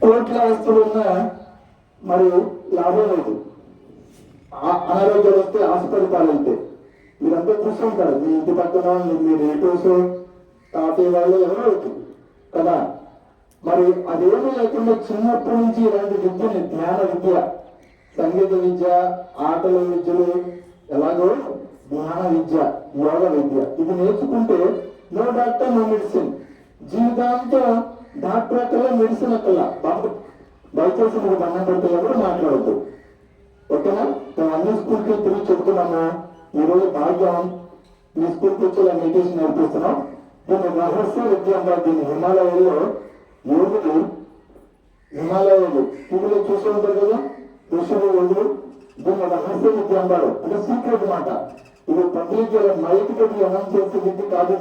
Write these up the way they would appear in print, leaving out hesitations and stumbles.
కోట్ల ఆస్తులున్న మరి లాభం లేదు. అనారోగ్యాలు వస్తే హాస్పిటల్ పాలైతే మీరంతా చూస్తుంటారు. మీ ఇంటి పక్కన మీ రిలేటివ్స్ తాతయ్య వాళ్ళు ఎవరో కదా. మరి అదేమీ లేకుండా చిన్నప్పటి నుంచి ఇలాంటి విద్యని, జ్ఞాన విద్య, సంగీత విద్య, ఆటల విద్యలు, ఎలాగో జ్ఞాన విద్య, యోగ విద్య ఇది నేర్చుకుంటే నో డాక్టర్ నో మెడిసిన్, జీవితాంతం డాక్టర్ అక్కల మెడిసిన్ అక్కల. బాబు దయచేసి మీరు దండం పెడితే ఎవరు మాట్లాడద్దు, ఓకేనా? మేము అన్ని స్కూల్కి తిరిగి చెప్తున్నాము. ఈరోజు భాగ్యం మీ స్కూల్కి వచ్చి ఇలా మెడిటేషన్ నేర్పిస్తున్నాం. దీన్ని రహస్య విద్య అంటారు. దీన్ని హిమాలయాల్లో యోగులు, హిమాలయాలు టీవీలో చూస్తూ ఉంటారు కదా, ఋషులు యోగులు, దీన్ని రహస్య విద్య అంటారు. అంటే సీక్రెట్ మాట. ఇది పత్రిక మైక్ తోటి అనౌన్స్ చేసే విద్య కాదు.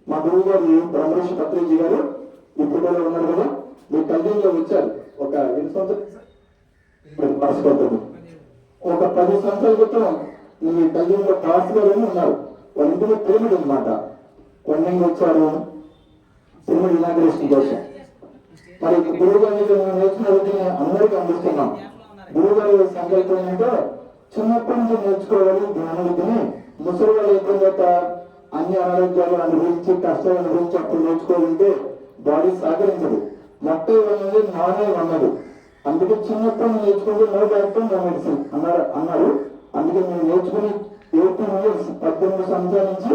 మా గురువు గారు బ్రహ్మర్షి పత్రిజీ గారు ఇప్పుడు ఉన్నారు కదా, మీ కల్దీలో వచ్చారు. ఒక 10 సంవత్సరాల క్రితం మీ కల్దీలో పాస్ గారు ఉన్నారు. వాళ్ళ ఇంటిలో పిరమిడ్ అనమాట. కొండంగా వచ్చారు పిరమిడ్ ఇనాగ్రేషన్ కోసం. మరి గురువు గారి నేర్చుకున్న రోజుని అందరికీ అందిస్తున్నాం. గురువు గారి సంకల్పం ఏంటంటే చిన్నప్పటి నుంచి నేర్చుకోవాలి జ్ఞాన విద్యని. ముసలి వాళ్ళు అయిపోయిన తర్వాత అన్ని అనారోగ్యాలు అనుభవించి కష్టాలు అనుభవించి అప్పుడు నేర్చుకోవాలంటే బాడీ సహకరించదు. మొట్ట ఉన్నది నానే ఉన్నది. అందుకే చిన్నప్పటి నేర్చుకుంటే నో డాక్టర్ నో మెడిసిన్ అన్నారు. అందుకే మేము నేర్చుకుని 18 years 18 సంవత్సరాల నుంచి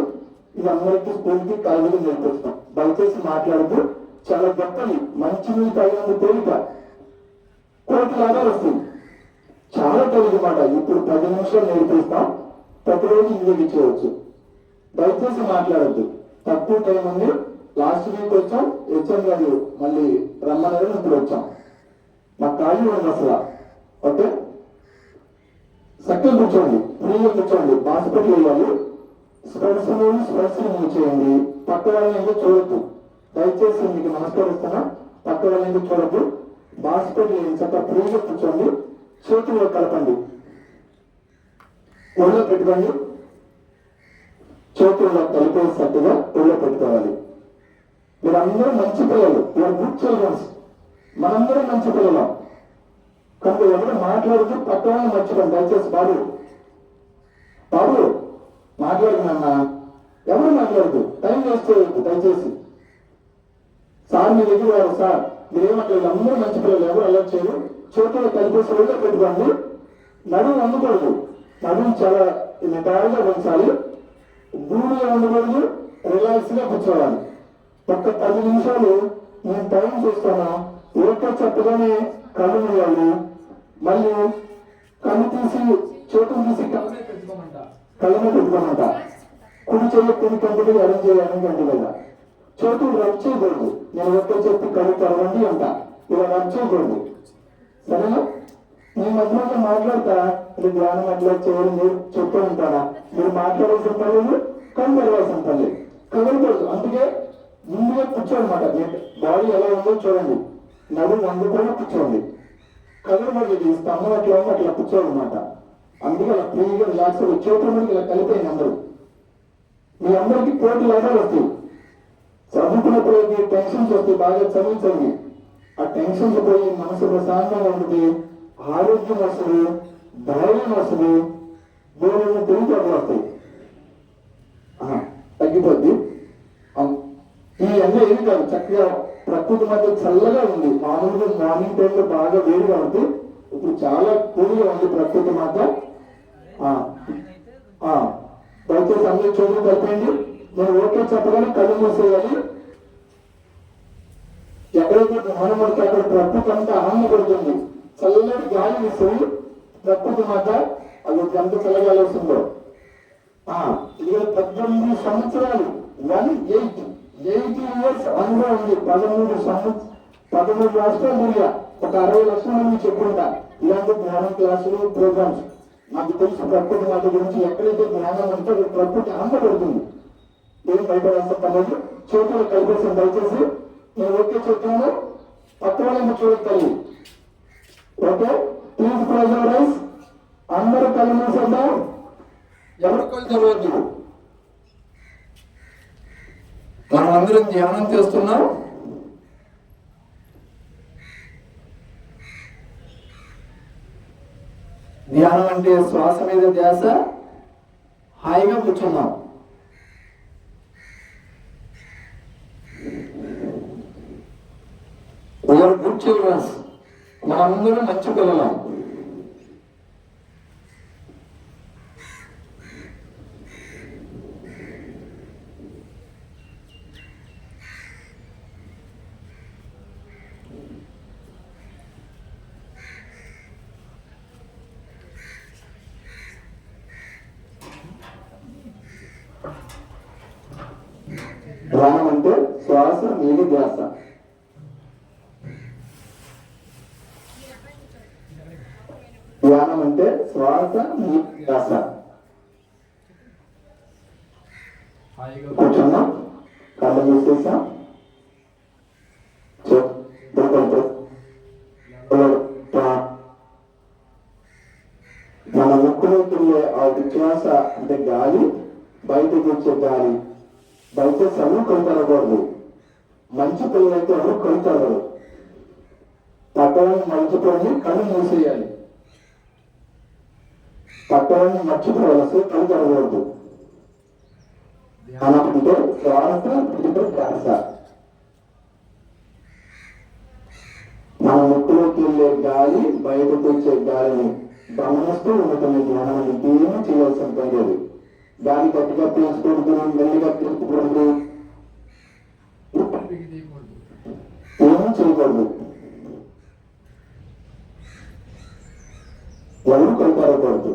ఇది అందరికీ స్కూల్కి కాలేజీకి నేర్పిస్తాం. దయచేసి మాట్లాడుతూ చాలా గొప్పది. మంచి నీళ్ళు తాగినందుకు తేలిక, కోటి లాభాలు వస్తుంది. చాలా తేలిక మాట. ఇప్పుడు 10 నిమిషాలు నేర్పిస్తాం. ప్రతిరోజు ఇంటికి చేయవచ్చు. దయచేసి మాట్లాడద్దు. తక్కువ టైం ఉంది. లాస్ట్ వీక్ వచ్చాం, హెచ్ఎం గారు మళ్ళీ రమ్మన్నారు, ఇప్పుడు వచ్చాం. మాకు ఖాళీ ఉంది అసలు. ఓకే, చక్కగా కూర్చోండి, ఫ్రీగా కూర్చోండి. హాస్పిటల్ వెళ్ళాలి. స్పర్శ చేయండి. పక్క వాళ్ళని ఎందుకు చూడద్దు. దయచేసి మీకు నమస్కరిస్తున్నా. పక్క వాళ్ళని ఎందుకు చూడద్దు. హాస్పిటల్ చక్కగా ఫ్రీగా కూర్చోండి. చేతుల్లో కలపండి, ఒళ్ళో పెట్టుకోండి. చేతుల్లో కలిపేసట్టుగా ఒళ్ళో పెట్టుకోవాలి. మీరందరూ మంచి పిల్లలు, గుడ్ చిల్డ్రన్స్. మనందరం మంచి పిల్లలం కనుక ఎవరు మాట్లాడుతూ పక్క వాళ్ళని మర్చిపోండి దయచేసి. బాబు మాట్లాడుతున్నా, ఎవరు మాట్లాడుతూ టైం వేస్ట్ చేయొద్దు దయచేసి. సార్ మీ దగ్గర వారు, సార్ మీరేమట్లేదు, అందరూ మంచి పిల్లలు, ఎవరు అలర్ట్ చేయరు. చేతులు కలిపేసి ఒళ్ళో పెట్టుకోండి. నడుము వండుకోవద్దు. నడుము చాలా నిటారుగా ఉంచాలి. దూరంగా ఉండకూడదు. రిలాక్స్ గా కూర్చోవాలి. ఒక్క 10 నిమిషాలు నేను టైం చూస్తాను. ఓకే చెప్పగానే కళ్ళు మూయాలి. మళ్ళీ కళ్ళు తీసి చేతులు తీసి కళ్ళనే పెట్టుకోమంట. కుడి చెయ్యి కుడి కంటికి అరేంజ్ చేయాలని కంటి కదా. చేతులు రబ్ చేయకూడదు. నేను ఒక్క చెప్పి కళ్ళు తెరవండి అంట. ఇలా రబ్ చేయకూడదు, సరేనా? మీ మధ్యలో మాట్లాడతా ఇది ధ్యానం అట్లా చేయాలి మీరు చెప్తూ ఉంటారా? మీరు మాట్లాడాల్సిన పనులు కళ్ళు తెరవాల్సిన పనులు కదలకూడదు. అందుకే ముందుగా కూర్చోనమాట. బాడీ ఎలా ఉందో చూడండి. నడుము వండుకొని కూర్చోండి. కదలకూడదు. ఈ స్తంభం అట్లా ఉంది, అట్లా కూర్చోనమాట. అందుకే అలా ఫ్రీగా రిలాక్స్ చేతుల మీద ఇలా కలిపోయింది అందరూ. మీ అందరికీ కోటి లాభాలు వస్తాయి. చదువుకున్నప్పుడు టెన్షన్స్ వస్తాయి. బాగా చదివి ఆ టెన్షన్స్ పోయి మనసు ప్రశాంతంగా ఉంటుంది. ఆరోగ్యం వస్తుంది, ధైర్యం వస్తుంది, దేవుని తెలివితేటలు వస్తాయి, తగ్గిపోద్ది. ఈ అన్నీ ఏమి కాదు. చక్కగా ప్రకృతి మధ్య చల్లగా ఉంది. మామూలుగా మార్నింగ్ టైంలో బాగా వేడిగా ఉంది. ఇప్పుడు చాలా కూల్గా ఉంది ప్రకృతి మధ్య. దయచేసి అందరూ చోటు కలిపేయండి. నేను ఓకే చెప్పగానే కళ్ళు మూసేయాలి. ఎక్కడైతే ధ్యానం పడితే అక్కడ ప్రకృతి అంతా ఆనందపడుతుంది. చల్లటి గాలి వేస్తుంది ప్రకృతి మాట. అది ఎంత చల్లగాలి వస్తుందో. ఇది 18 సంవత్సరాలు 18 years అనుభవం ఉంది. 13 రాష్ట్రాలు తిరిగా ఒక 60 లక్షల మంది చెప్పుకుంటా ఇలాంటి ధ్యానం క్లాసులు ప్రోగ్రామ్స్. నాకు తెలుసు ప్రకృతి మాట గురించి. ఎక్కడైతే జ్ఞానం ఉంటే ప్రకృతి ఆనందపడుతుంది. ఏం భయపడాల్సిన పనులు. చేతులు కలిపేసిన దయచేసి. నేను ఓకే చెప్తాను. పక్క వాళ్ళని చూడగలి. Okay, please pressurise. అందరూ కళ్ళు మూసేద్దాం. ఎవరు కళ్ళు తెరవద్దు. మనం అందరం ధ్యానం చేస్తున్నాం. ధ్యానం అంటే శ్వాస మీద ధ్యాస. హాయిగా కూర్చున్నాం. గుడ్ చిల్డ్రన్స్, మనందరం మంచి పిల్లలం. ధ్యానం అంటే శ్వాస మీద ధ్యాస. ధ్యానం అంటే శ్వాస మీద ధ్యాస. కూర్చున్నాం, కళ్ళు మూసేసాం. మన ముక్కులోకి వెళ్ళే ఆ విశ్వాస అంటే గాలి, బయటకు వచ్చే గాలి. బయట సర్వం కొలుతరకూడదు. మంచి పిల్లలైతే ఎవరు కొలుతరగరు. పట్టణాన్ని మర్చిపోయి కళ్ళు మూసేయాలి. పట్టణాన్ని మర్చిపోవలసి కళ్ళు తెరకూడదు. ధ్యానం అంటే శ్వాస మీద ధ్యాస. మన ముక్కులోకి వెళ్ళే గాలి, బయటకు వచ్చే గాలిని గమనిస్తూ ఉండటమే ధ్యానం. ఇంకేమీ చేయాల్సిన పని లేదు. గాలి గట్టిగా పీల్చుకూడదు, మెల్లిగా పీల్చకూడదు, ఏమీ చేయకూడదు. ఎవరు కొలతారకూడదు.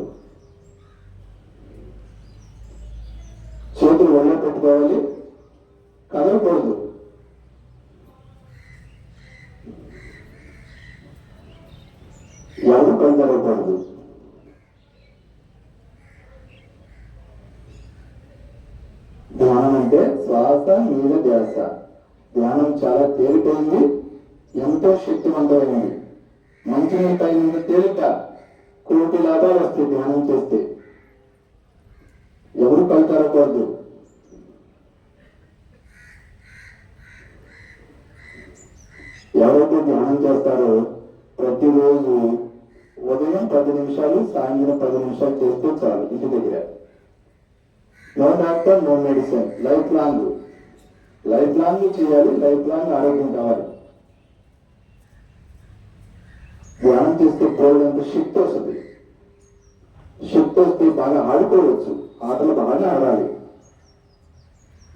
చేతులు ఒళ్ళో పెట్టుకోవాలి, కదలకూడదు. ఎవరు కొలతారకూడదు. ధ్యానం అంటే శ్వాస మీద ధ్యాస. ధ్యానం చాలా తేలికైంది, ఎంతో శక్తివంతమైనది. మంచినీటి అయినంత తేలిక, కోటి లాభాలు వస్తాయి ధ్యానం చేస్తే. ఎవరు కలుతారకూడదు. ఎవరైతే ధ్యానం చేస్తారో ప్రతిరోజు ఉదయం 10 నిమిషాలు, సాయంత్రం 10 నిమిషాలు చేస్తే చాలు. ఇంటి దగ్గర no doctor, no medicine. Life long చేయాలి. లైఫ్ లాంగ్ ఆరోగ్యం కావాలి. ధ్యానం చేస్తే పోయినంత శక్తి వస్తుంది. శక్తి వస్తే బాగా ఆడుకోవచ్చు. ఆటలు బాగా ఆడాలి.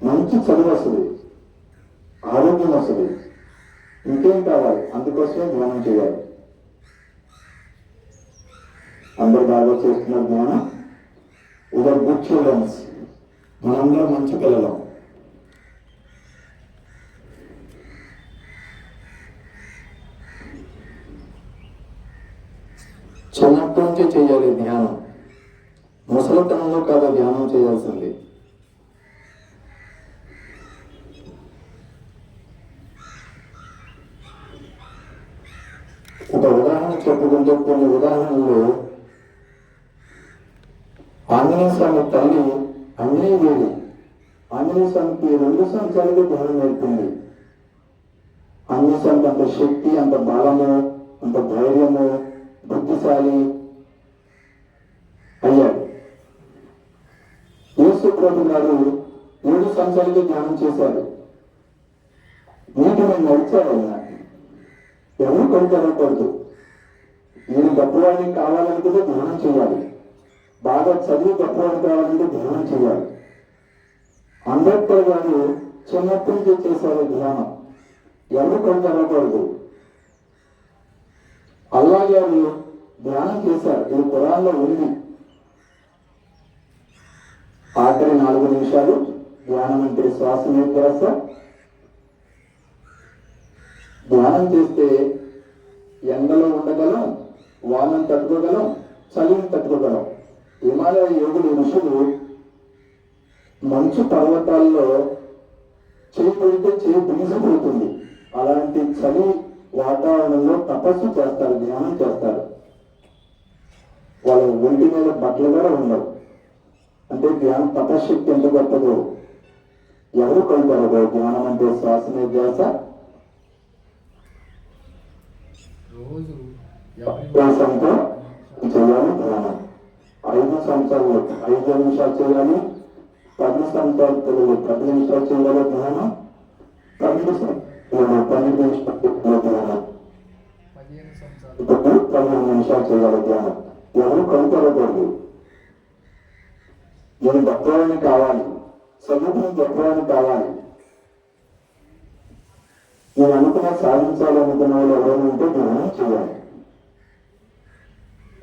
మంచి చదువు వస్తుంది, ఆరోగ్యం వస్తుంది. ఇంకేం కావాలి? అందుకోసమే ధ్యానం చేయాలి. అందరు బాగా చేస్తున్నారు ధ్యానం. ఇదర్ గుడ్ చిల్డ్రన్స్, మనందరం మంచి పిల్లలం. చిన్నప్పటి నుంచే చేయాలి ధ్యానం. ముసలితనంలో కాదు ధ్యానం చేయాల్సింది. ఒక ఉదాహరణ చెప్పుకుంటే, కొన్ని ఉదాహరణలు, ఆంజనేయ స్వామి తల్లి అంజనేయదేవి ఆంజనేయ స్వామికి 2 సంవత్సరాలుగా ధ్యానం నేర్పింది. ఆంజనేయ స్వామికి అంత శక్తి, అంత బలము, అంత ధైర్యము, బుద్ధిశాలి అయ్యాడు. యేసు ప్రభు గారు 7 సంవత్సరాలుగా ధ్యానం చేశారు. నీటి మీద నడిచారు ఆయన. ఎవరు కొనుక్కోకూడదు. నేను గొప్పవాడిని కావాలనుకుంటే ధ్యానం చేయాలి. బాగా చదివి గొప్పవాడిని కావాలంటే ధ్యానం చేయాలి. అంబేద్కర్ గారు చిన్నప్పటి నుంచి చేశారు ధ్యానం. ఎవరు కొనుక్కోకూడదు. అల్లా గారు ధ్యానం చేశారు. ఇది ఖురాన్లో ఉంది. ఆఖరి 4 నిమిషాలు ధ్యానం అంటే శ్వాస మీద ధ్యాస. ధ్యానం చేస్తే ఎండలో ఉండగలం, వానను తట్టుకోగలం, చలిని తట్టుకోగలం. హిమాలయ యోగులు, ఋషులు మంచు పర్వతాల్లో చేయి పెడితే చేయి బిగిసిపోతుంది. అలాంటి చలి వాతావరణంలో తపస్సు చేస్తారు, ధ్యానం చేస్తారు. వాళ్ళ ఒంటి మీద బట్టలు కూడా ఉండవు. అంటే ధ్యానం తపశక్తి ఎంత గొప్పదో. ఎవరు కొలుతారు? ధ్యానం అంటే శ్వాస మీద ధ్యాస. చేయాలి ధ్యానం. సంవత్సరాలు 5 నిమిషాలు చేయాలి, 10 సంవత్సరాల పిల్లలు 10 నిమిషాలు చేయాలి ధ్యానం, 12 నిమిషాలు ధ్యానం, 15 నిమిషాలు చేయాలి ధ్యానం. ఎవరు కొనుక్కోకూడదు. నేను గొప్పవాడిని కావాలి, చదువుకుని గొప్పవాడిని కావాలి, నేను అనుకున్న సాధించాలనుకున్న వాళ్ళు ఎవరైనా ఉంటే ధ్యానం చేయాలి.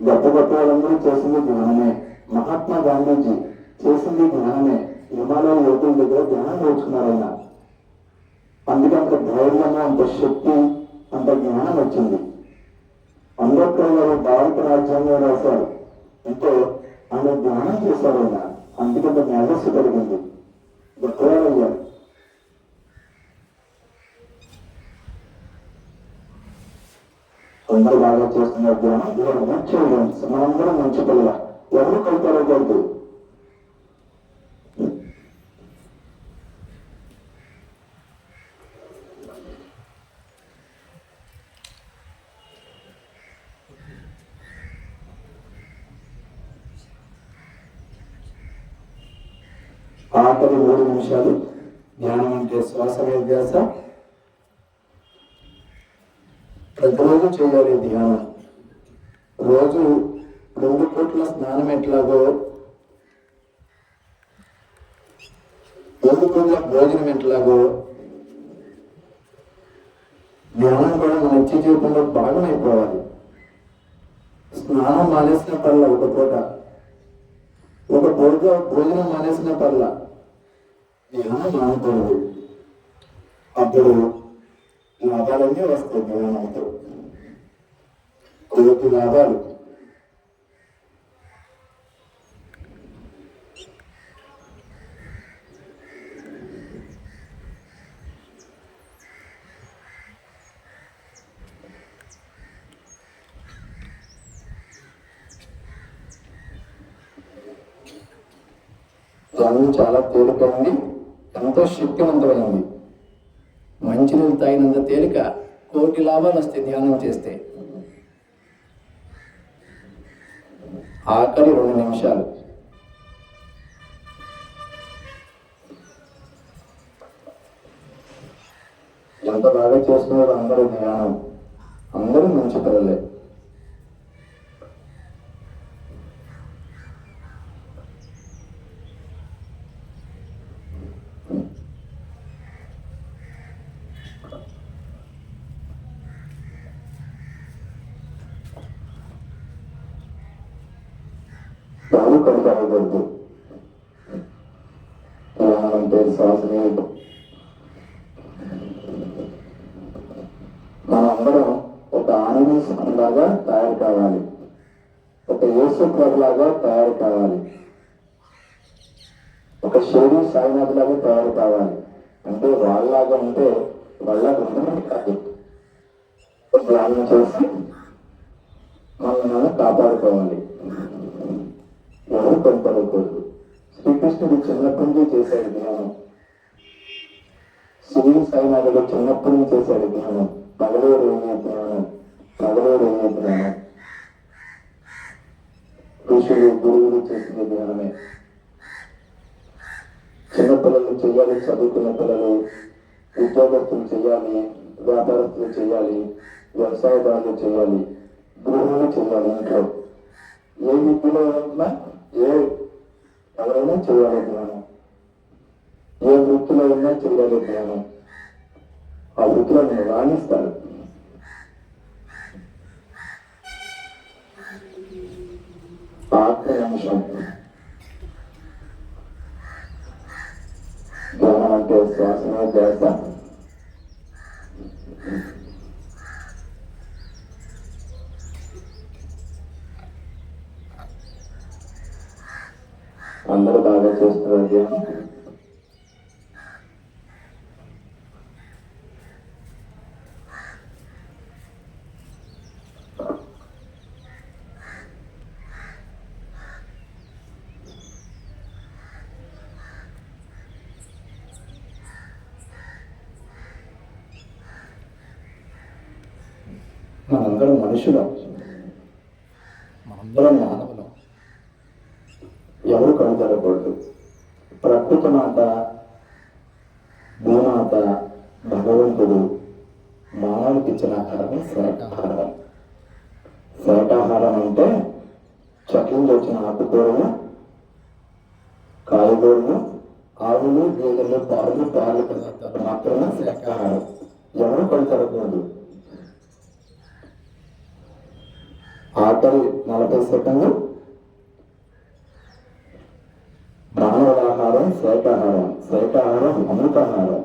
గొప్ప గొప్ప వాళ్ళందరూ చేసింది ధ్యానమే. మహాత్మా గాంధీజీ చేసింది ధ్యానమే. హిమాలయ యోగుల దగ్గర ధ్యానం నేర్చుకున్నారు ఆయన. అందుకే అంత ధైర్యము, అంత శక్తి, అంత జ్ఞానం వచ్చింది. అంబేద్కర్ గారు భారత రాజ్యాంగం రాశారు అంటే ఆయన ధ్యానం చేశారు ఆయన. అందుకంత మేధస్సు కలిగింది, గొప్పవారయ్యారు. అందరూ బాగా చేస్తున్నారు ధ్యానం. ఇవాళ మంచి మనందరం మంచి పిల్లల ఎవరు కలుపుకోకూడదు. ఆఖరి 3 నిమిషాలు ధ్యానం అంటే శ్వాస అభ్యాస. ప్రతిరోజు చేయాలి ధ్యానం. రోజు 2 పూట్ల స్నానం ఎట్లాగో, 2 పూట్ల భోజనం ఎట్లాగో, ధ్యానం కూడా మన నిత్య జీవితంలో భాగమైపోవాలి. స్నానం మానేసిన పర్ల ఒక పూట, ఒక పూట భోజనం మానేసిన పర్ల ధ్యానం మానకూడదు. అప్పుడు లాభాలన్నీ వస్తాయి. ధ్యానంతో కోటి లాభాలు. ధ్యానం చాలా తేలికైంది, ఎంతో శక్తివంతమైంది. మంచినీళ్ళు తాగినంత తేలిక, కోటి లాభాలు వస్తాయి ధ్యానం చేస్తే. ఆఖరి 2 నిమిషాలు. ఎంత బాగా చేస్తున్నారు అందరూ ధ్యానం. అందరూ మంచి పిల్లలే. బాగా కొనసాగకూడదు. అంటే శ్వాసని మనందరం ఒక ఆనందలాగా తయారు కావాలి, ఒక యేసుప్రభులాగా తయారు కావాలి, ఒక షిరిడి సాయినాథ్ లాగా తయారు కావాలి. అంటే వాళ్ళలాగా ఉంటే వాళ్ళ కాదు, ధ్యానం చేసి మనల్ని మనం కాపాడుకోవాలి. ఎవరు కొనుక్కోకూడదు. శ్రీకృష్ణుడు చిన్నప్పటి నుంచి చేశాడు ధ్యానం. షిరిడి సాయినాథుడు చిన్నప్పటి నుంచి చేశాడు ధ్యానం. పగలూరు ధ్యానం, పగలూరు ధ్యానం. ఋషులు గురువులు చేసిన ధ్యానమే. చిన్నపిల్లలు చేయాలి, చదువుకున్న పిల్లలు, ఉద్యోగస్తులు చేయాలి, వ్యాపారస్తులు చేయాలి, వ్యవసాయదారులు చేయాలి, గృహిణులు చేయాలి. ఇంట్లో ఏ విద్యలో ఉన్నా ఎవరైనా చేయాలి ధ్యానం. ఏ వృత్తిలో ఉన్నా చేయాలి ధ్యానం. ఆ వృత్తిలో నేను రాణిస్తాను. ఆఖరి అంశం ధ్యానం అంటే శ్వాసమే ధ్యాస. అందరూ బాగా చేస్తున్నారు ధ్యానం. మనందరం మనుషులం, మనందరం మానవులం. జరగకూడదు. ప్రకృతి మాత, భూమాత, భగవంతుడు మానవుడికి ఇచ్చిన ఆహారం శాకాహారం. శాకాహారం అంటే చెట్ల నుంచి వచ్చిన ఆకుకూరలు, కాయగూరలు, ఆవులు, గేదెలు, పాలు పదార్థాలు మాత్రమే శాకాహారం. ఎవరు పని జరగకూడదు. ఆఖరి 40 సెకండ్లు మానవుల ఆహారం శాకాహారం. శాకాహారం అమృతాహారం.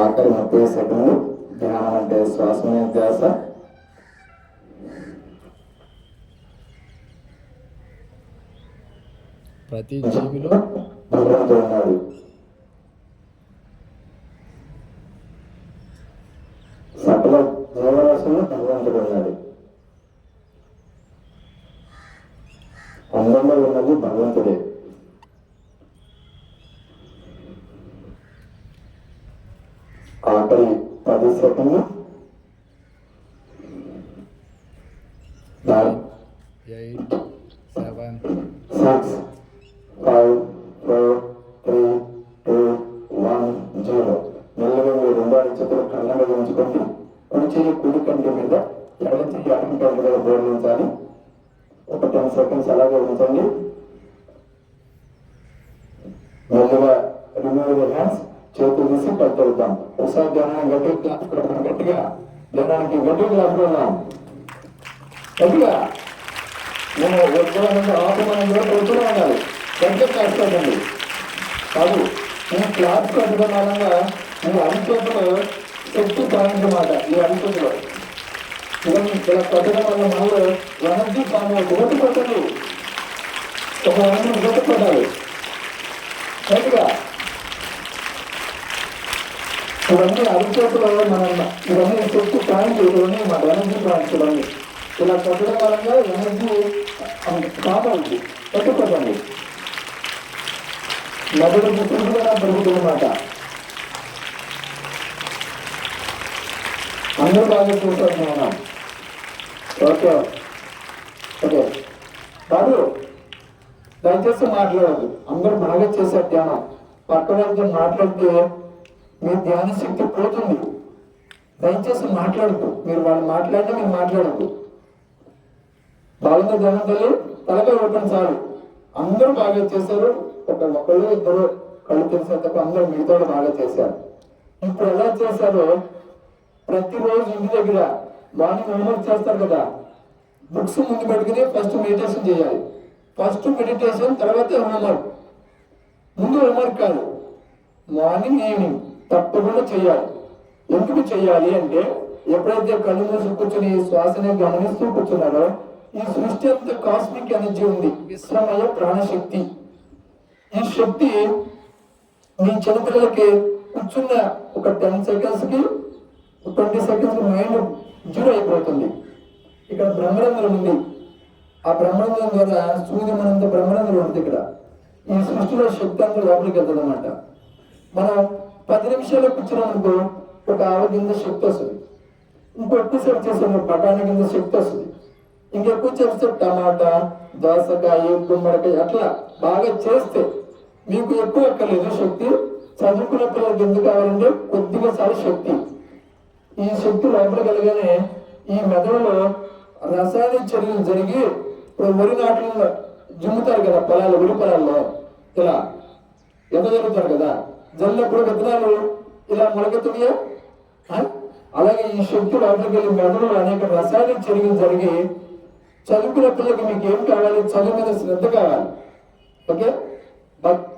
ఆఖరి 30 సెకండ్లు ధ్యానం అంటే శ్వాస మీద ధ్యాస. ప్రతి జీవిలో భగవంతుడు ఉన్నాడు. సకల జీవరాశులు భగవంతుడు ఉన్నాడు. అందరిలో ఉన్నది భగవంతుడే. ఆఖరి 10 సెకండ్లు 9, 8, 7, 6, 5, 4, 3, 2, 1, 0. మెల్లగా మీరు 2 చేతులు కళ్ళ మీద ఉంచుకోండి. కుడి చెయ్యి కుడి కంటి మీద, ఎడమ చెయ్యి అటు కంటి మీద బోర్లించాలి. ఒక 10 సెకండ్స్ అలాగే ఉంచండి. మెల్లగా రిమూవ్ ది హ్యాండ్స్. చేతులు తీసి పైకి వెళ్తాం. ఒకసారి ధ్యానాన్ని గట్టిగా క్లాస్ కొడతాం. గట్టిగా ధ్యానానికి గట్టిగా క్లాస్ కొడదాం. గట్టిగా నేను వచ్చేవాళ్ళంటే ఆపమని కూడా కొడుతూనే ఉండాలి. గట్టిగా క్లాస్ కొట్టండి. కాదు, ఈ క్లాస్ కొట్టడం వలన ఈ అరిచేతులు శక్తి పాయించమాట. ఈ అరిచేతులు ఇలా కొట్టడం వల్ల మనలో ఎనర్జీ ఫామ్ అవుతుంది. కొట్టండి. ఒక గొట్టు కొట్టాలి గట్టిగా. ఇవన్నీ అరిచేతులు మనం ఇవన్నీ శక్తి పాయింట్, ఇవన్నీ మన ఎనర్జీ పాయింట్స్. ఇవన్నీ ఇలా కొట్టడం వల్ల ఎనర్జీ ఫామ్ అవుతుంది. కొట్టుకోండి. మెదడు కూడా పెరుగుతుందన్నమాట. అందరూ బాగా చూసారు మనం. ఓకే ఓకే బాబు, దయచేసి మాట్లాడదు. అందరూ బాగా చేశారు ధ్యానం. పక్క వాళ్ళతో మాట్లాడితే మీ ధ్యాన శక్తి పోతుంది. దయచేసి మాట్లాడద్దు. మీరు వాళ్ళు మాట్లాడితే మీరు మాట్లాడద్దు. బాగుంది ధ్యానం తల్లి, తలకాయ కొట్టండి చాలు. అందరూ బాగా చేశారు. ఒకళ్ళు ఇద్దరు కళ్ళు తెలిసిన తప్ప అందరూ మిగతా బాగా చేశారు. ఇప్పుడు ఎలా చేశారో ప్రతిరోజు ఇంటి దగ్గర మార్నింగ్ హోంవర్క్ చేస్తారు కదా, బుక్స్ ముందు పెట్టుకుని ఫస్ట్ మెడిటేషన్ చేయాలి. ఫస్ట్ మెడిటేషన్, తర్వాత హోంవర్క్. ముందు హోంవర్క్ కాదు, మార్నింగ్ ఈవినింగ్ తప్పకుండా చేయాలి. ఎందుకు చేయాలి అంటే, ఎప్పుడైతే కళ్ళు మూసి కూర్చొని శ్వాసని గమనిస్తూ కూర్చున్నారో ఈ సృష్టి అంతా కాస్మిక్ ఎనర్జీ ఉంది, విశ్వమయ ప్రాణశక్తి. ఈ శక్తి మీ చిన్నపిల్లలకి కూర్చున్న ఒక 10 సెకండ్స్ కి 20 సెకండ్స్ మైండ్ జీరో అయిపోతుంది. ఇక్కడ బ్రహ్మరంధ్రం ఉంది. ఆ బ్రహ్మరంధ్రం ద్వారా సూర్యమనంత బ్రహ్మరంధ్రం ఉంటుంది. ఇక్కడ ఈ సృష్టిలో శక్తి అంతా లోపలికి వెళ్తుంది అనమాట. మనం 10 నిమిషాలు కూర్చున్నాం అనుకో, ఒక ఆవు కింద శక్తి వస్తుంది. ఇంకో ఎక్కువసేపు చేసాము బఠానీ కింద శక్తి వస్తుంది. ఇంకెక్కువ చేస్తే టమాటా, దోసకాయ, గుమ్మడికాయ అట్లా బాగా చేస్తే మీకు ఎక్కువ ఎక్కలేదు శక్తి. చదువుకున్న పిల్లలకి ఎందుకు కావాలంటే కొద్దిగా సారి శక్తి. ఈ శక్తి లోపలికి వెళ్ళగానే ఈ మెదడులో రసాయన చర్యలు జరిగి, ఇప్పుడు వరి నాట్లలో జుమ్ముతారు కదా పొలాలు, వరి పొలాల్లో ఇలా ఎంత జరుగుతారు కదా, జల్లినప్పుడు విత్తనాలు ఇలా మొలకెత్తుడియా. అలాగే ఈ శక్తి లోపలికి వెళ్ళి మెదడులో అనేక రసాయన చర్యలు జరిగి, చదువుకునే పిల్లలకి మీకు ఏం కావాలి, చదువు మీద శ్రద్ధ కావాలి. ఓకే,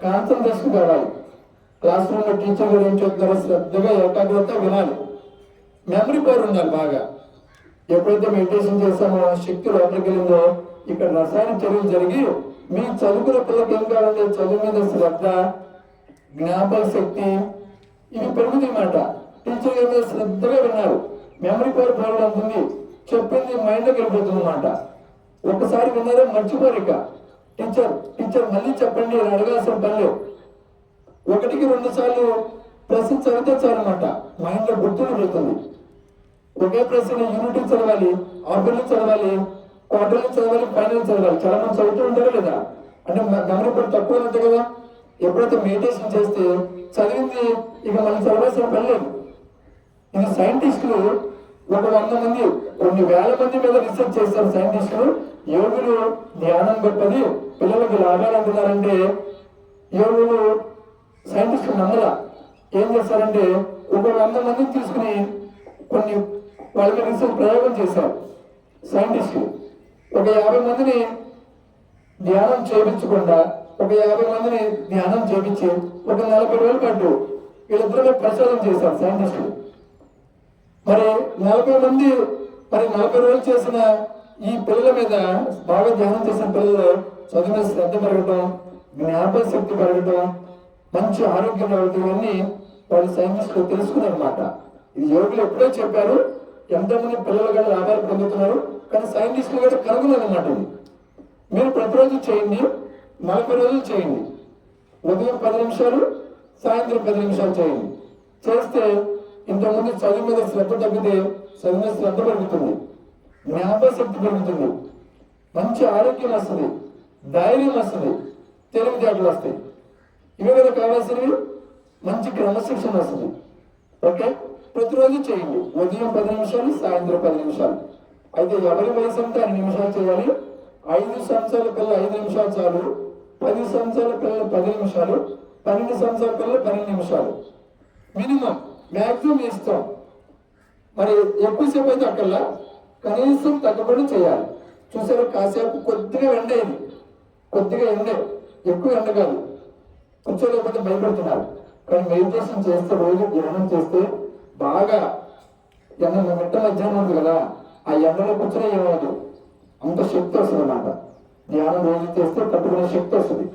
కాన్సన్ట్రేషన్ కావాలి. క్లాస్ రూమ్ లో టీచర్ గారు ఏం చెప్తారో శ్రద్ధగా ఏకాగ్రత వినాలి. మెమరీ పవర్ ఉండాలి బాగా. ఎప్పుడైతే మెడిటేషన్ చేస్తామో శక్తి లోపలికి వెళ్ళిందో ఇక్కడ రసాయన చర్యలు జరిగి మీ చదువుకునే పిల్లలకి ఏం కావాలంటే చదువు మీద శ్రద్ధ, జ్ఞాపక శక్తి ఇవి పెరుగుతాయి అన్నమాట. టీచర్ గారి మీద శ్రద్ధగా విన్నారు, మెమరీ పవర్ బాగా ఉంటుంది. చెప్పింది మైండ్లోకి వెళ్ళిపోతుంది అన్నమాట. ఒకసారి విన్నారో మర్చిపోరు. ఇక టీచర్ మళ్ళీ చెప్పండి అని అడగాల్సిన పనులు. 1కి 2 సార్లు ప్రశ్న చదివితే చాలు అన్నమాట, మైండ్ లో గుర్తుండిపోతుంది. ఒకే ప్రశ్న యూనిట్ చదవాలి, ఆర్గన్ చదవాలి, క్వార్టర్లు చదవాలి, ఫైనల్ చదవాలి. చాలా మంది చదువుతూ ఉంటారా లేదా? అంటే మెమరీ పడి తక్కువ ఉంటుంది కదా. ఎప్పుడైతే మెడిటేషన్ చేస్తే చదివింది ఇక మళ్ళీ చదవాల్సిన పని లేదు. ఇది సైంటిస్టులు ఒక 100 మంది, కొన్ని వేల మంది మీద రీసెర్చ్ చేస్తారు సైంటిస్టులు. యోగులు ధ్యానం గొప్పది, పిల్లలకి లాభాలు అంటున్నారంటే యోగులు సైంటిస్టులు నమ్మలా. ఏం చేస్తారంటే ఒక 100 మందిని తీసుకుని కొన్ని వాళ్ళ మీద రీసెర్చ్ ప్రయోగం చేశారు సైంటిస్టులు. ఒక 50 మందిని ధ్యానం చేయించకుండా ఒక 50 మందిని ధ్యానం చేయించి ఒక 40 రోజుల పాటు వీళ్ళిద్దరిలో పరిశోధన చేశారు సైంటిస్టులు. మరి 40 మంది 40 రోజులు చేసిన ఈ పిల్లల మీద, బాగా ధ్యానం చేసిన పిల్లలు చదువు మీద శ్రద్ధ పెరగటం, జ్ఞాపక శక్తి పెరగటం, మంచి ఆరోగ్యం రావటం, ఇవన్నీ వాళ్ళు సైంటిస్టులు తెలుసుకున్నారన్నమాట. ఇది యోగులు ఎప్పుడో చెప్పారు, ఎంతమంది పిల్లలు కూడా లాభాలు పొందుతున్నారు, కానీ సైంటిస్టులు కూడా కనుగొన్నారన్నమాట. ఇది మీరు ప్రతిరోజు చేయండి, 40 రోజులు చేయండి. ఉదయం 10 నిమిషాలు, సాయంత్రం 10 నిమిషాలు చేయండి. చేస్తే ఇంతకుముందు చదువు మీద శ్రద్ధ తగ్గితే చదువు మీద శ్రద్ధ పెరుగుతుంది, జ్ఞాపక శక్తి పెరుగుతుంది, మంచి ఆరోగ్యం వస్తుంది, ధైర్యం వస్తుంది, తెలివితేటలు వస్తాయి. ఇవే కదా కావాల్సినవి. మంచి క్రమశిక్షణ వస్తుంది. ఓకే, ప్రతిరోజు చేయండి. ఉదయం 10 నిమిషాలు, సాయంత్రం 10 నిమిషాలు. అయితే ఎవరి వయసు అంటే 5 నిమిషాలు చేయాలి. 5 సంవత్సరాల పిల్లలు 5 నిమిషాలు చాలు, 10 సంవత్సరాల పిల్లలు 10 నిమిషాలు, 12 సంవత్సరాల పిల్లలు 12 నిమిషాలు మినిమం. మ్యాక్సిమం ఇస్తాం. మరి ఎక్కువసేపు అయితే అక్కర్లా, కనీసం తగ్గబడి చేయాలి. చూసారు, కాసేపు కొద్దిగా ఎండేది, కొద్దిగా ఎండే, ఎక్కువ ఎండ కాదు. కూర్చోలేకపోతే భయపడుతున్నారు. కానీ మెడిటేషన్ చేస్తే, రోజు ధ్యానం చేస్తే బాగా ఎండ మిట్ట మధ్యాహ్నం ఉంది కదా, ఆ ఎండలో కూర్చొని ఏమవుతుంది, అంత శక్తి వస్తుంది అన్నమాట. ధ్యానం రోజు చేస్తే తట్టుకునే శక్తి వస్తుంది.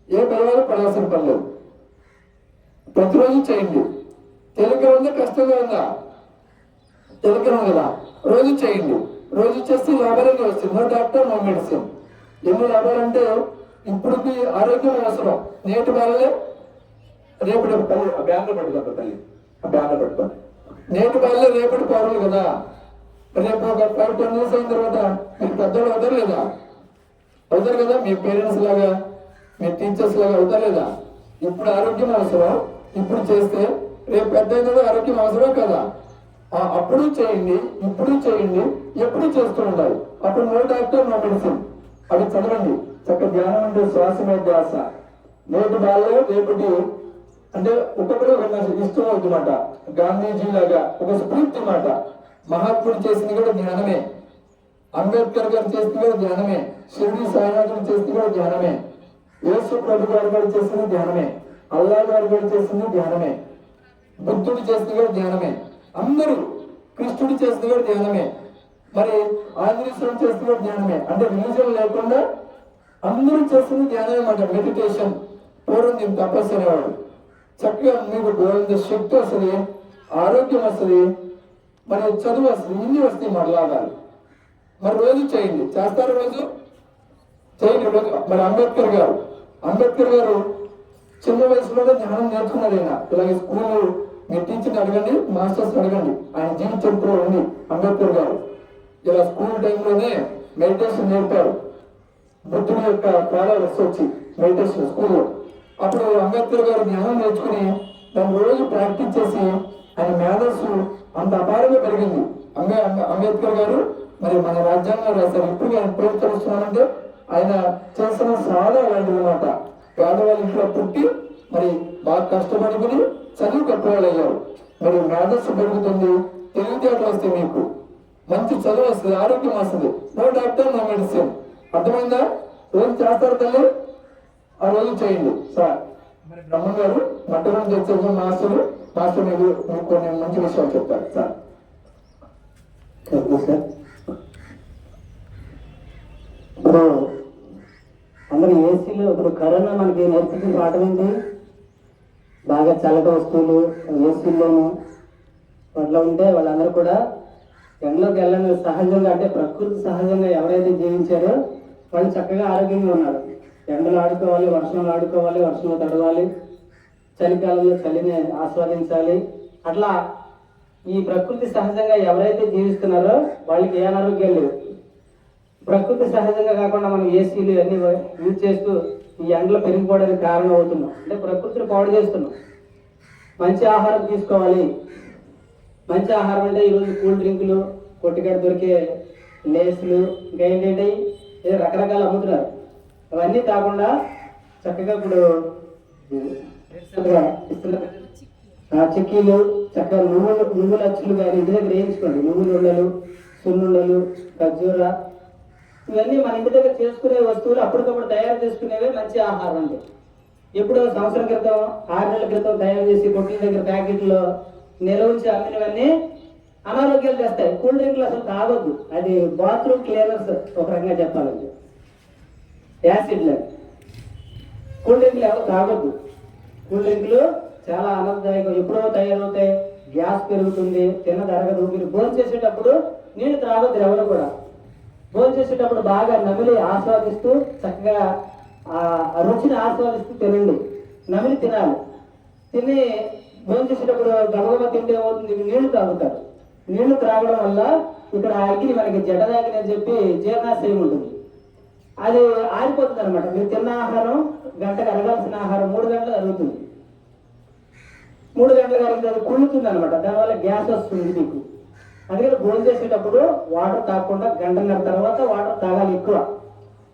ఏ భయాలు పడాల్సిన పని లేదు. ప్రతిరోజు చేయండి. తేలికగా ఉందా, కష్టంగా ఉందా? తేలికగా కదా, రోజు చేయండి. రోజు చేస్తే లాభాలన్నీ వస్తుంది. No doctor no medicine. ఎన్ని లాభాలంటే ఇప్పటికి ఆరోగ్యం అవసరం. నేటి వాళ్ళే రేపటి తల్లి, ఆ బ్యాన్లో పట్టుకుంటారు తల్లి, ఆ బ్యాన్లో పట్టుకోండి. నేటి వాళ్ళే రేపటి పౌరులు కదా. రేపు ఒక 5-10 years అయిన తర్వాత మీరు పెద్దలు అవుతారు లేదా? అవుతారు కదా. మీ పేరెంట్స్ లాగా, మీ టీచర్స్ లాగా అవుతారు లేదా? ఇప్పుడు ఆరోగ్యం అవసరం, ఇప్పుడు చేస్తే రేపు పెద్ద అయిన ఆరోగ్యం అవసరం కదా. అప్పుడు చేయండి, ఇప్పుడు చేయండి, ఎప్పుడు చేస్తూ ఉండాలి. అప్పుడు నో డాక్టర్ నో మెడిసిన్. అవి చదవండి. చక్క ధ్యానం అంటే శ్వాస మీద ధ్యాస. నేటి వాళ్ళే రేపటి అంటే ఒక్కొక్కరు ఒక ఇష్టం అవుతుందన్నమాట. గాంధీజీ లాగా ఒక స్ఫూర్తి మాట. మహాత్ముడు చేసింది కూడా ధ్యానమే, అంబేద్కర్ గారు చేసింది కూడా ధ్యానమే, షిరిడి సాయినాథుడు చేసింది కూడా ధ్యానమే, యేసు ప్రభు గారు చేసింది ధ్యానమే, అల్లా గారు చేసింది ధ్యానమే, బుద్ధుడు చేసింది కూడా ధ్యానమే, అందరూ, కృష్ణుడు చేసింది కూడా ధ్యానమే, మరి ఆంజనేయ చేసింది కూడా ధ్యానమే. అంటే రిలీజన్ లేకుండా అందరూ చేసింది ధ్యానమే అన్నమాట. మెడిటేషన్. పూర్వం దీన్ని తపస్సు అనేవాడు. చక్కగా మీకు గోవింద శక్తి వస్తుంది, ఆరోగ్యం వస్తుంది, మరి చదువు వస్తుంది, ఇన్ని వస్తాయి మన లాభాలు. మరి రోజు చేయండి. చేస్తారు రోజు చేయండి. మరి అంబేద్కర్ గారు చిన్న వయసులోనే ధ్యానం నేర్చుకున్నాడు. ఆయన ఇలాగే స్కూల్ మీ టీచర్ని అడగండి, మాస్టర్స్ అడగండి, ఆయన జీవిత చరిత్ర ఉంది. అంబేద్కర్ గారు ఇలా స్కూల్ టైంలోనే మెడిటేషన్ నేర్పారు. బుద్ధుడి యొక్క ఫాలోవర్స్ వచ్చి మెడిటేషన్ స్కూల్లో. అప్పుడు అంబేద్కర్ గారు ధ్యానం నేర్చుకుని దాన్ని రోజు ప్రాక్టీస్ చేసి ఆయన మేధస్సు అంత అపారంగా పెరిగింది. అంబేద్కర్ గారు మరి మన రాజ్యాంగం రాశారు. ఇప్పుడు ఆయన పేరు తెలుస్తున్నానంటే ఆయన చేసిన సాధన అలాంటిది అనమాట. పేదవాళ్ళ ఇంట్లో పుట్టి మరి బాగా కష్టపడుకుని చదువు గొప్పవాళ్ళు అయ్యారు. మరి మేధస్సు పెరుగుతుంది, తెలివితేటలు వస్తాయి, మీకు మంచి చదువు వస్తుంది, ఆరోగ్యం వస్తుంది. No doctor no medicine. అర్థమైందా? రోజు చేస్తారు తల్లి, ఆ రోజు చేయండి. సార్ మరి బ్రహ్మ గారు మట్టడం తెచ్చే మాస్టర్ మీకు కొన్ని మంచి విషయాలు చెప్తారు సార్. సార్ ఇప్పుడు అందరూ ఏసీలో, ఇప్పుడు కరోనా మనకి నేర్పించిన పాఠం ఏంటి? బాగా చల్లటి వస్తువులు ఏసీల్లోనూ అట్లా ఉంటే వాళ్ళందరూ కూడా ఎండలోకి వెళ్ళని సహజంగా, అంటే ప్రకృతి సహజంగా ఎవరైతే జీవించారో వాళ్ళు చక్కగా ఆరోగ్యంగా ఉన్నారు. ఎండలు ఆడుకోవాలి, వర్షంలో ఆడుకోవాలి, వర్షంలో తడవాలి, చలికాలంలో చలిని ఆస్వాదించాలి. అట్లా ఈ ప్రకృతి సహజంగా ఎవరైతే జీవిస్తున్నారో వాళ్ళకి ఏ అనారోగ్యం లేదు. ప్రకృతి సహజంగా కాకుండా మనం ఏసీలు అన్ని యూజ్ చేస్తూ ఈ ఎండలు పెరిగిపోవడానికి కారణం అవుతున్నాం. అంటే ప్రకృతిని పాడు చేస్తున్నాం. మంచి ఆహారం తీసుకోవాలి. మంచి ఆహారం అంటే ఈరోజు కూల్ డ్రింకులు, కొట్టికాడ దొరికే లేసులు, ఇంకా ఏంటంటే ఏదో రకరకాలు అమ్ముతున్నారు. అవన్నీ కాకుండా చక్కగా ఇప్పుడు చిక్కీలు, చక్కగా నువ్వుల అచ్చులు కానీ ఇంటి దగ్గర వేయించుకోండి. నువ్వుల ఉండలు, సున్నుండలు, ఖర్జూర, ఇవన్నీ మన ఇంటి దగ్గర చేసుకునే వస్తువులు అప్పటికప్పుడు తయారు చేసుకునేవే మంచి ఆహారం అండి. ఎప్పుడో సంవత్సరం క్రితం, 6 నెలల క్రితం తయారు చేసి కొట్టిన దగ్గర ప్యాకెట్లో నిల్వ ఉంచి అమ్మినవన్నీ అనారోగ్యాలు తెస్తాయి. కూల్ డ్రింక్లు అసలు తాగొద్దు. అది బాత్రూమ్ క్లీనర్స్ ఒక రకంగా చెప్పాలంటే. యాసిడ్లు కూల్ డ్రింక్లు ఎవరు తాగొద్దు. కూల్ డ్రింక్లు చాలా ఆనందదాయకం. ఎప్పుడో తయారవుతాయి, గ్యాస్ పెరుగుతుంది, తిన్నది అరగదు. మీరు భోజనం చేసేటప్పుడు నీళ్ళు త్రాగొద్దు ఎవరు కూడా. భోజనం చేసేటప్పుడు బాగా నమిలి ఆస్వాదిస్తూ చక్కగా ఆ రుచిని ఆస్వాదిస్తూ తినండి. నమిలి తినాలి. తిని భోజనం చేసేటప్పుడు గబగబా తింటే ఏమవుతుంది, నీళ్లు తాగుతారు. నీళ్లు త్రాగడం వల్ల ఇక్కడ అగ్ని మనకి జడదాగిని అని చెప్పి జీర్ణాశయం ఉంటుంది, అది ఆరిపోతుంది అనమాట. మీరు తిన్న ఆహారం గంటకు అరగాల్సిన ఆహారం 3 గంటలు అరుగుతుంది. 3 గంటలకు అరిగితే అది కుళ్ళుతుంది అనమాట. దానివల్ల గ్యాస్ వస్తుంది మీకు. అందుకని భోజనం చేసేటప్పుడు వాటర్ తాగకుండా 1 గంటన్నర తర్వాత వాటర్ తాగాలి ఎక్కువ.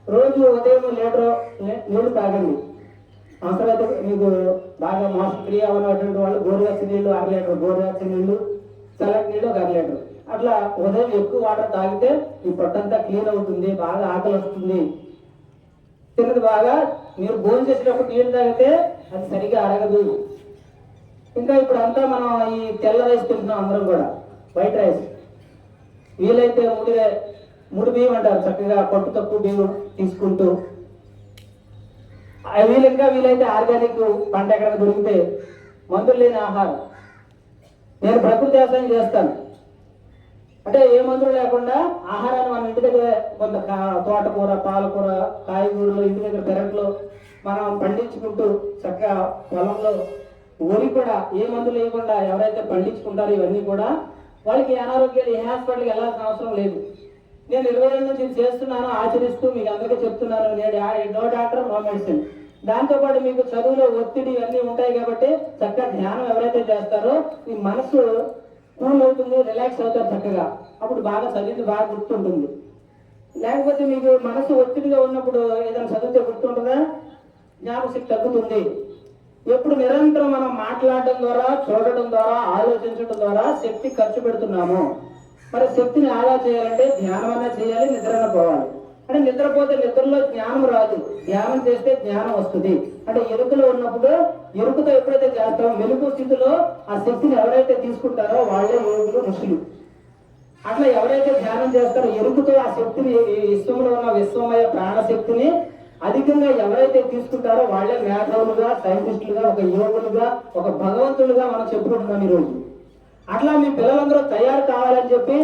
రోజు ఉదయం లీటర్ నీళ్లు తాగండి. అవసరమైతే మీకు బాగా మోసక్రియ ఉన్నటువంటి వాళ్ళు గోరువెచ్చని నీళ్ళు 1 లీటర్, గోరువెచ్చని నీళ్ళు, చల్లటి నీళ్ళు 1 లీటర్, అట్లా ఉదయం ఎక్కువ వాటర్ తాగితే ఈ పొట్టంతా క్లీన్ అవుతుంది, బాగా ఆకలి వస్తుంది. తిన్నది బాగా మీరు భోజనం చేసేటప్పుడు నీళ్ళు తాగితే అది సరిగా అరగదు. ఇంకా ఇప్పుడు అంతా మనం ఈ తెల్ల రైస్ తింటున్నాం అందరం కూడా, వైట్ రైస్. వీలైతే ముడి బియ్యం అంటారు, చక్కగా పొట్టు తక్కువ బియ్యం తీసుకుంటూ. వీలైతే ఆర్గానిక్ పంట ఎక్కడ దొరికితే మందులు లేని ఆహారం. నేను ప్రకృతి వ్యవసాయం చేస్తాను అంటే ఏ మందులు లేకుండా ఆహారాన్ని మన ఇంటి దగ్గర కొంత తోటకూర, పాలకూర, కాయగూరలు ఇంటి దగ్గర పెరట్లో మనం పండించుకుంటూ చక్కగా పొలంలో వరి కూడా ఏ మందులు లేకుండా ఎవరైతే పండించుకుంటారో ఇవన్నీ కూడా వాళ్ళకి అనారోగ్యాలు ఏ హాస్పిటల్కి వెళ్ళాల్సిన అవసరం లేదు. నేను 20 ఏళ్ళ నుంచి చేస్తున్నాను, ఆచరిస్తూ మీకు అందరికీ చెప్తున్నాను. నేను నో డాక్టర్ నో మెడిసిన్. దాంతోపాటు మీకు చదువులో ఒత్తిడి ఇవన్నీ ఉంటాయి కాబట్టి చక్కగా ధ్యానం ఎవరైతే చేస్తారో ఈ మనసు కూల్ అవుతుంది, రిలాక్స్ అవుతారు చక్కగా. అప్పుడు బాగా చదివింది బాగా గుర్తుంటుంది. లేకపోతే మీకు మనసు ఒత్తిడిగా ఉన్నప్పుడు ఏదైనా చదివితే గుర్తుంటుందా? జ్ఞాపకశక్తి తగ్గుతుంది. ఎప్పుడు నిరంతరం మనం మాట్లాడడం ద్వారా, చూడడం ద్వారా, ఆలోచించడం ద్వారా శక్తి ఖర్చు పెడుతున్నాము. మరి శక్తిని ఆదా చేయాలంటే ధ్యానం అన్నా చేయాలి, నిద్రన పోవాలి. అంటే నిద్రపోతే నిద్రలో జ్ఞానం రాదు, ధ్యానం చేస్తే జ్ఞానం వస్తుంది. అంటే ఎరుకలో ఉన్నప్పుడు ఎరుకతో ఎప్పుడైతే చేస్తామో మెలుగు స్థితిలో ఆ శక్తిని ఎవరైతే తీసుకుంటారో వాళ్ళే యోగులు, ఋషులు. అట్లా ఎవరైతే ధ్యానం చేస్తారో ఎరుకతో ఆ శక్తిని, విశ్వంలో ఉన్న విశ్వమయ ప్రాణశక్తిని అధికంగా ఎవరైతే తీసుకుంటారో వాళ్ళే మేధావులుగా, సైంటిస్టులుగా, ఒక యోగులుగా, ఒక భగవంతులుగా మనం చెప్పుకుంటున్నాం ఈరోజు. అట్లా మీ పిల్లలందరూ తయారు కావాలని చెప్పి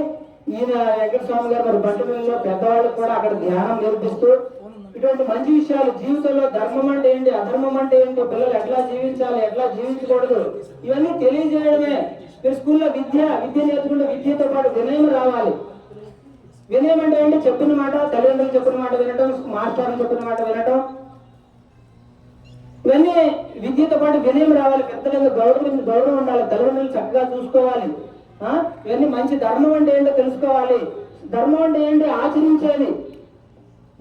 ఈయన వెంకటస్వామి గారు మరి బంటుమిల్లిలో పెద్దవాళ్ళకి కూడా అక్కడ ధ్యానం నేర్పిస్తూ ఇటువంటి మంచి విషయాలు, జీవితంలో ధర్మం అంటే ఏంటి, అధర్మం అంటే ఏంటి, పిల్లలు ఎట్లా జీవించాలి, ఎట్లా జీవించకూడదు, ఇవన్నీ తెలియజేయడమే. మీరు స్కూల్లో విద్య నేర్చుకుంటే విద్యతో పాటు వినయం రావాలి. వినయం అంటే ఏంటి? చెప్పిన మాట, తల్లిదండ్రులు చెప్పిన మాట వినటం, మాస్టర్లు చెప్పిన మాట వినటం, ఇవన్నీ విద్యతో పాటు వినయం రావాలి. పెద్దలకు గౌరవం ఉండాలి, తల్లిదండ్రులు చక్కగా చూసుకోవాలి. ఇవన్నీ మంచి ధర్మం అంటే ఏంటో తెలుసుకోవాలి. ధర్మం అంటే ఏంటి? ఆచరించేది.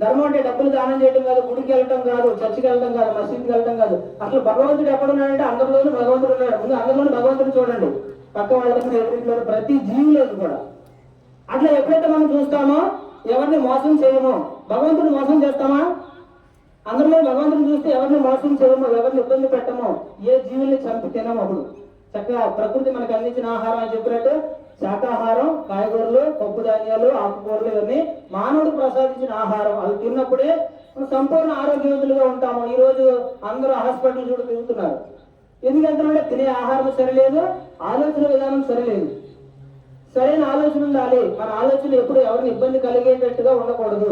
ధర్మం అంటే డబ్బులు దానం చేయడం కాదు, గుడికి వెళ్ళటం కాదు, చర్చికి వెళ్ళడం కాదు, మసీద్కి వెళ్ళటం కాదు. అసలు భగవంతుడు ఎక్కడున్నాడంటే అందరిలోనూ భగవంతుడు ఉన్నాడు. ముందు అందరిలోనూ భగవంతుడు చూడండి, పక్క వాళ్ళకి ఎదురింట్లో ప్రతి జీవిలోనూ కూడా. అట్లా ఎప్పుడైతే మనం చూస్తామో ఎవరిని మోసం చేయము. భగవంతుని మోసం చేస్తామా? అందరిలో భగవంతుని చూస్తే ఎవరిని మోసం చేయము, ఎవరిని ఇబ్బంది పెట్టము, ఏ జీవుల్ని చంపి తినము. అప్పుడు చక్కగా ప్రకృతి మనకు అందించిన ఆహారం అని చెప్పినట్టు శాకాహారం, కాయగూరలు, పప్పు ధాన్యాలు, ఆకుకూరలు ఇవన్నీ మానవుడు ప్రసాదించిన ఆహారం. అవి తిన్నప్పుడే మనం సంపూర్ణ ఆరోగ్యవంతులుగా ఉంటాము. ఈ రోజు అందరూ హాస్పిటల్ చూడ తిరుగుతున్నారు. ఎందుకంటే తినే ఆహారం సరిలేదు, ఆలోచన విధానం సరిలేదు. సరైన ఆలోచన ఉండాలి. మన ఆలోచన ఎప్పుడు ఎవరిని ఇబ్బంది కలిగేటట్టుగా ఉండకూడదు,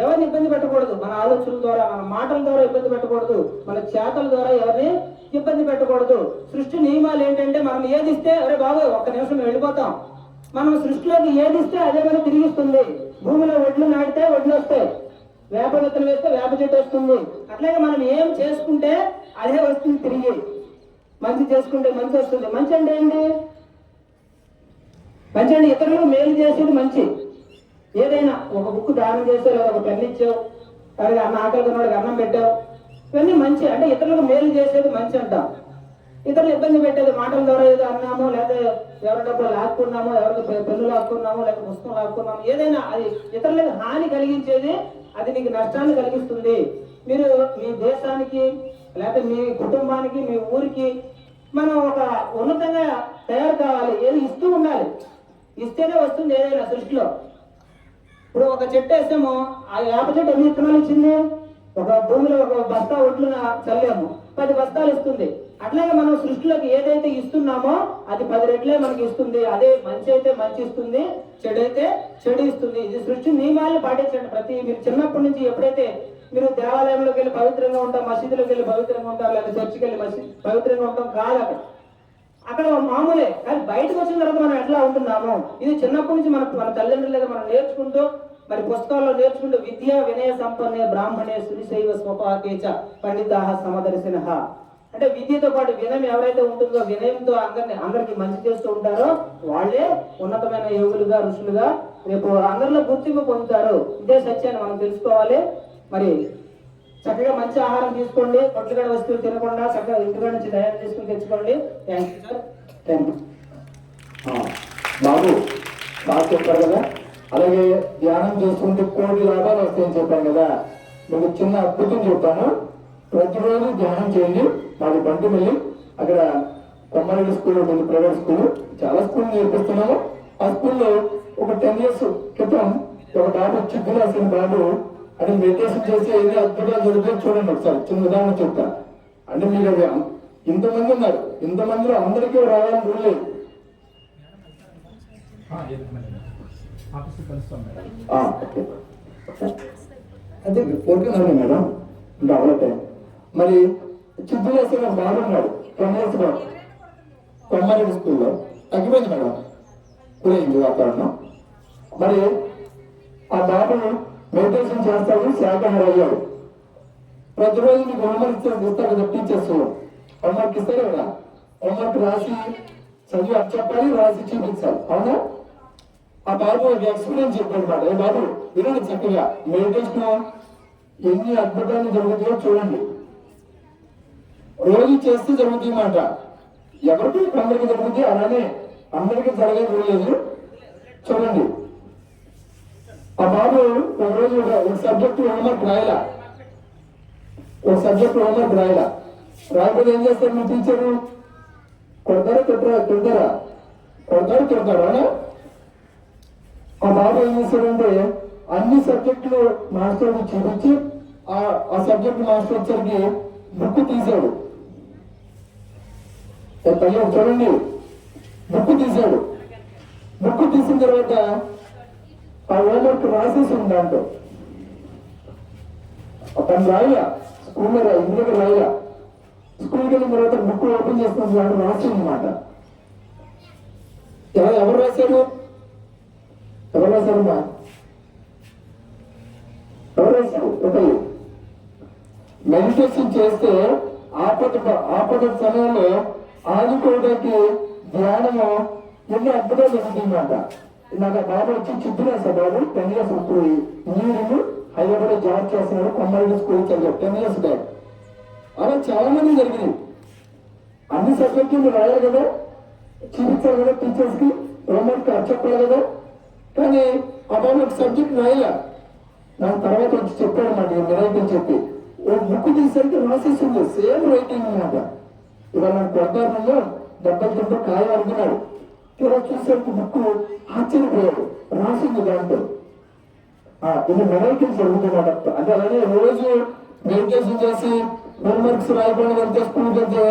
ఎవరిని ఇబ్బంది పెట్టకూడదు. మన ఆలోచనల ద్వారా, మన మాటల ద్వారా ఇబ్బంది పెట్టకూడదు, మన చేతల ద్వారా ఎవరిని ఇబ్బంది పెట్టకూడదు. సృష్టి నియమాలు ఏంటంటే మనం ఏది ఇస్తే అరే బాబు ఒక్క నిమిషం వెళ్ళిపోతాం, మనం సృష్టిలోకి ఏది ఇస్తే అదే మనకు తిరిగిస్తుంది. భూమిలో వడ్లు నాటితే వడ్లు వస్తాయి, వేప విత్తనం వేస్తే వేప చెట్టు వస్తుంది. అట్లాగే మనం ఏం చేసుకుంటే అదే వస్తుంది తిరిగి. మంచి చేసుకుంటే మంచి వస్తుంది. మంచి అంటే ఏంటి? మంచి అంటే ఇతరులకు మేలు చేసేది మంచి. ఏదైనా ఒక బుక్ దానం చేసావు, లేదా ఒక పెన్ను ఇచ్చావు, అలాగే అన్న ఆకలికి ఉన్నవాడికి అన్నం పెట్టావు, ఇవన్నీ మంచి. అంటే ఇతరులకు మేలు చేసేది మంచి అంటాం. ఇతరులు ఇబ్బంది పెట్టేది మాటల ద్వారా ఏదో అన్నాము, లేదా ఎవరి డబ్బులు లాక్కున్నాము, ఎవరికి పెన్ను లాక్కున్నాము, లేదా పుస్తకం లాక్కున్నాము, ఏదైనా అది ఇతరులకు హాని కలిగించేది, అది నీకు నష్టాన్ని కలిగిస్తుంది. మీరు మీ దేశానికి, లేకపోతే మీ కుటుంబానికి, మీ ఊరికి మనం ఒక ఉన్నతంగా తయారు కావాలి. ఏది ఇస్తూ ఉండాలి. ఇస్తేనే వస్తుంది ఏదైనా సృష్టిలో. ఇప్పుడు ఒక చెట్టు వేసాము, ఆ వేప చెట్టు ఎన్ని విత్తనాలు ఇచ్చింది? ఒక భూమిలో ఒక బస్తా ఒడ్లున చల్లాము, 10 బస్తాలు ఇస్తుంది. అట్లాగే మనం సృష్టిలోకి ఏదైతే ఇస్తున్నామో అది 10 రెట్లే మనకి ఇస్తుంది. అదే మంచి అయితే మంచి ఇస్తుంది, చెడు అయితే చెడు ఇస్తుంది. ఇది సృష్టి నియమాలను పాటించండి. మీరు చిన్నప్పటి నుంచి ఎప్పుడైతే మీరు దేవాలయంలోకి వెళ్ళి పవిత్రంగా ఉంటాం, మసీదులోకి వెళ్ళి పవిత్రంగా ఉంటారు, లేదా చర్చికి వెళ్ళి పవిత్రంగా ఉంటాం కాదు. అక్కడ మామూలే. కానీ బయటకు వచ్చిన తర్వాత మనం ఎట్లా ఉంటున్నాము, ఇది చిన్నప్పటి నుంచి మన తల్లిదండ్రులు లేదా మనం నేర్చుకుంటూ, మరి పుస్తకాల్లో నేర్చుకుంటూ విద్యా వినయ సంపన్నే బ్రాహ్మణే సునిశైవ స్వపాకేచ పండితాః సమదర్శినః. అంటే విద్యతో పాటు వినయం ఎవరైతే ఉంటుందో, వినయంతో అందరికి మంచి చేస్తూ ఉంటారో వాళ్ళే ఉన్నతమైన యోగులుగా, ఋషులుగా రేపు అందరిలో గుర్తింపు పొందుతారు. ఇదే సత్యాన్ని మనం తెలుసుకోవాలి. మరి చక్కగా మంచి ఆహారం తీసుకోండి, పొట్లుగడ వస్తువులు తినకుండా చక్కగా ఇంటికాడ నుంచి తయారు చేసుకుని తెచ్చుకోండి. Thank you sir. Thank you. బాబు బాగా చెప్పారు కదా. అలాగే ధ్యానం చేసుకుంటే 1 కోటి లాభాలు వస్తాయని చెప్పాను కదా. మీకు చిన్న అద్భుతం చెప్తాను. ప్రతిరోజు ధ్యానం చేయండి. మాది బంటుమిల్లి, అక్కడ కొమ్మారెడ్డి స్కూల్ ఉంటుంది, ప్రైవేట్ స్కూల్. చాలా స్కూల్ నేర్పిస్తున్నాము. ఆ స్కూల్లో ఒక 10 years క్రితం ఒక బాబు, చిక్కురాసిన బాబు, అది మెడిటేషన్ చేసి ఏది అద్భుతాలు జరుగుతుంది చూడండి. ఒకసారి చిన్న ఉదాహరణ చెప్తా. అంటే మీరు అది ఇంతమంది ఉన్నారు, ఇంతమందిలో అందరికీ రావాలని రూల్ లేదు. అదే కోరుకున్నాను మేడం, ఇంకా అవలే. మరి చిక్కురాసిన బాబు ఉన్నాడు, 10 years కొమ్మారెడ్డి స్కూల్లో. తగ్గిపోయింది మేడం, గురైంది వాతావరణం. మరి ఆ బాబు మెడిటేషన్ చేస్తాడు, శాఖాహారి అయ్యాడు. ప్రతిరోజు మీకు హోంవర్క్ ఇస్తారు కదా టీచర్స్, హోంవర్క్ ఇస్తారు కదా. హోంవర్క్ రాసి చదివి అది చెప్పాలి, రాసి చూపించాలి, అవునా? ఆ బాబు ఎక్స్పీరియన్స్ చెప్పాడు మాట. ఏ బాబు వినండి చక్కగా, మెడిటేషన్ ఎన్ని అద్భుతాలు జరుగుతాయో చూడండి. రోజు చేస్తే జరుగుతుంది మాట. ఎవరికి కొందరికి జరుగుతుంది, అలానే అందరికీ జరగలేదు. చూడండి, ఆ బాబు ఒకరోజు ఒక సబ్జెక్ట్ హోంవర్క్ రాయలా, రాకపోతే ఏం చేస్తారు మీ టీచరు? కొడతారా? అవునా? ఆ బాబు ఏం చేస్తాడంటే అన్ని సబ్జెక్టులు మాస్టర్కి చూపించి ఆ సబ్జెక్ట్ మాస్టర్ వచ్చరికి బుక్ తీశాడు. చూడండి, బుక్ తీసిన తర్వాత ఆ హోంవర్క్ రాసేసి ఉంది దాంట్లో. తను రాయలా, స్కూల్లో ఇంటి దగ్గర రాయలా. స్కూల్కి వెళ్ళిన తర్వాత బుక్ ఓపెన్ చేస్తున్న దాంట్లో రాసింది అన్నమాట. ఎవరు రాశారు? ఎవరు రాశారు? ఒకళ్ళు మెడిటేషన్ చేస్తే ఆపద సమయంలో ఆదుకోవడానికి ధ్యానము ఎన్నో అద్భుతాలు జరుగుతుందన్నమాట. నాకు బాబు వచ్చి చిత్తురాసా బాబు 10 years ఇంజనీరింగ్ హైదరాబాద్ జాబ్ చేస్తున్నాడు, కొమ్మారెడ్డి స్కూల్ చదివాడు 10 years బ్యాక్. అలా చాలా మంది జరిగింది. అన్ని సబ్జెక్టులు రాయాలి కదా, చూపించాలి కదా టీచర్స్ కి, హోంవర్క్ చెప్పాలి కదా. కానీ ఆ బాబు ఒక సబ్జెక్ట్ రాయాల. నాకు తర్వాత వచ్చి చెప్పాడు మాట, రైటింగ్ చెప్పి ఓ బుక్ తీసరికి రాసేసింది, సేమ్ రైటింగ్ అన్నమాట. ఇవాళ నాకు కొడతారులో 70 కాయ అనుకున్నాడు. ఇలా చూసేందుకు బుక్ ఆశ్చర్యపోయాడు, రాసింది దాంట్లో. ఇది మెడిటేషన్ జరుగుతున్నమాట. అంటే అలాగే రోజు మెడిటేషన్ చేసి హోంవర్క్స్ రాయకుండా వెళ్తే స్కూల్కి వెళ్తే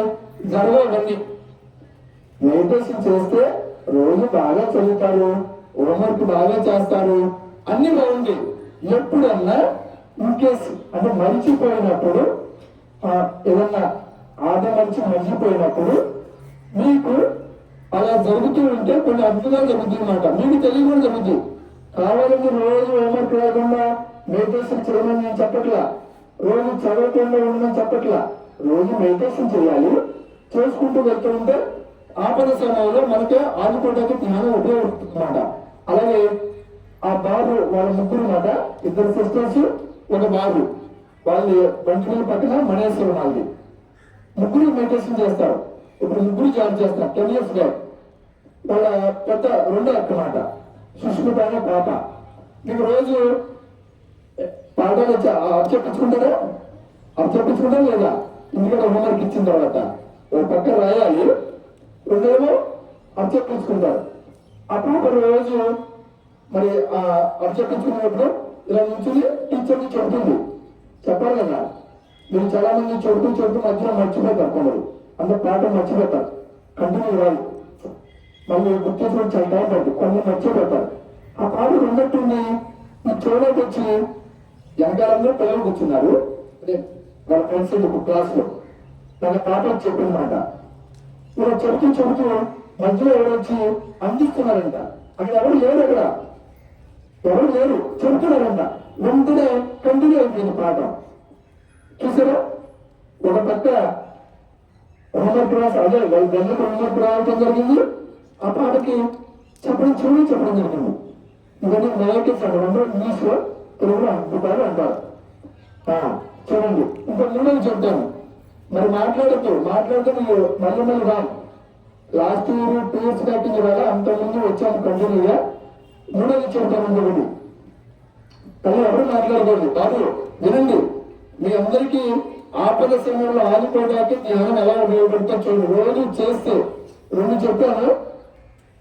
జరగవన్నీ. మెడిటేషన్ చేస్తే రోజు బాగా చదువుతారు, హోంవర్క్ బాగా చేస్తారు, అన్ని బాగుంది. ఎప్పుడన్నా ఇన్కేస్ అంటే మరిచిపోయినప్పుడు, ఏదన్నా మరిచిపోయినప్పుడు మీకు అలా జరుగుతూ ఉంటే కొన్ని అద్భుతాలు జరుగుతాయి అన్నమాట. మీకు తెలియకుండా జరుగుతుంది. కావాలని రోజు హోంవర్క్ రాకుండా మెడిటేషన్ చేయమని నేను చెప్పట్లా, రోజు చదవకుండా ఉండమని చెప్పట్లా. రోజు మెడిటేషన్ చేయాలి, చేసుకుంటూ వెళ్తూ ఉంటే ఆపద సమయంలో మనకే ఆదుకోవడానికి జ్ఞానం ఉపయోగపడుతుంది అన్నమాట. అలాగే ఆ బాబు వాళ్ళ ముగ్గురు మాట, ఇద్దరు సిస్టర్స్ ఒక బాబు, వాళ్ళు బంటి పక్కన మనేశ్వరం వాళ్ళది. ముగ్గురు మెడిటేషన్ చేస్తారు. ఇప్పుడు ముగ్గురు జాబ్ చేస్తారు 10 years బ్యాక్. వాళ్ళ పెద్ద రెండో అక్క మాట సుష్మిత అనే పాప. మీకు రోజు పాఠాలు చెప్పించుకుంటారా? చెప్పించుకుంటారా లేదా? ఎందుకంటే హోంవర్క్ ఇచ్చిన తర్వాత ఒక పక్క రాయాలి, రెండేమో చెప్పించుకుంటారు. అప్పుడు ఒక రోజు మరి చెప్పించుకున్నప్పుడు ఇలా నుంచి టీచర్ని చెబుతుంది. చెప్పాలి కదా, మీరు చాలా మంది చెబుతూ మధ్యలో మర్చిపోతారు. కొందరు అంటే పాఠం మర్చిపోతారు, కంటిన్యూ రాదు, మళ్ళీ గుర్తించడం చాలా టైం పడుతుంది, కొన్ని మర్చిపోతారు. ఆ పాఠం ఉన్నట్టుండి ఈ చెవులోకి వచ్చి వెనకాలందరూ పిల్లలు కూర్చున్నారు, అంటే వాళ్ళ ఫ్రెండ్స్ క్లాస్ లో తన పాఠం చెప్పిందన్నమాట. ఇలా చెబుతూ మధ్యలో ఎవరు వచ్చి అందిస్తున్నారంట. అక్కడ ఎవరు లేరు, ఎవరు లేరు, చెబుతున్నారంట. వెంటనే కంటిన్యూ అయిపోయింది పాఠం. చూసారా? ఒక పక్క హోంవర్క్ రాసి అదే గంటలకు హోంవర్క్ రాయటం జరిగింది, ఆ పాటకి చెప్పడం జరిగింది. ఇవన్నీ నెలకేసి అంటారు, ఇంగ్లీష్ లో తెలుగులో అద్భుతాలు అంటారు. చూడండి, ఇంకా మూడోది చెప్తాను. మరి మాట్లాడుతూ మీరు మళ్ళీ రాను. లాస్ట్ ఇయర్ 2 years బ్యాక్ రాగా అంతకుముందు వచ్చాము కంటిన్యూగా. మూడోది చెప్తాను ఒకటి, తల్లి ఎవరు మాట్లాడకూడదు. బాబు వినండి, మీ అందరికీ ఆపద సమయంలో ఆదుకోవడానికి జ్ఞానం ఎలా ఉపయోగపడుతుందో చూడండి. రోజు చేస్తే 2 చెప్పాను,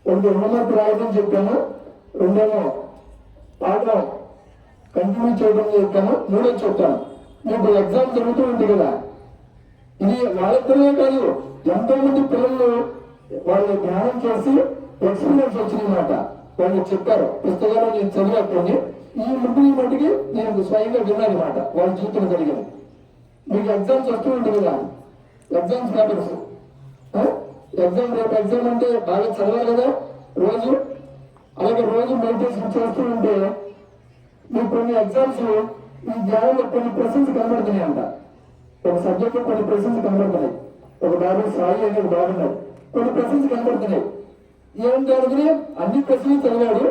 1 హోంవర్క్ రాయడం చెప్పాను, 2 పాఠం కంటిన్యూ చేయడం చెప్పాను, 3 చెప్తాను. మీకు ఎగ్జామ్ జరుగుతూ ఉంది కదా, ఇది వాళ్ళిద్దరే కాదు, ఎంతో మంది పిల్లలు వాళ్ళు ధ్యానం చేసి ఎక్స్పీరియన్స్ వచ్చిందన్నమాట. వాళ్ళు చెప్పారు, పుస్తకాలు నేను చదివాకొని ఈ ముగ్గురి మట్టికి నేను స్వయంగా విన్నాను అనమాట, వాళ్ళ జీవితం జరిగింది. మీకు ఎగ్జామ్స్ వస్తూ ఉంటుంది కదా, ఎగ్జామ్స్ పేపర్స్, ఎగ్జామ్ రేపు ఎగ్జామ్ అంటే బాగా చదవాలి కదా రోజు. అలాగే రోజు మెడిటేషన్ చేస్తూ ఉంటే మీకు కొన్ని ఎగ్జామ్స్ ఈ ధ్యానంలో కొన్ని ప్రశ్నలు కనబడుతున్నాయి అంట. ఒక సబ్జెక్ట్ లో కొన్ని ప్రశ్నలు కనబడుతున్నాయి. ఒక బాబు సాయి అని ఒక బాగున్నాడు, కొన్ని ప్రశ్నలు కనబడుతున్నాయి. ఏం జరుగుతున్నాయి? అన్ని ప్రశ్నలు చదివాడు.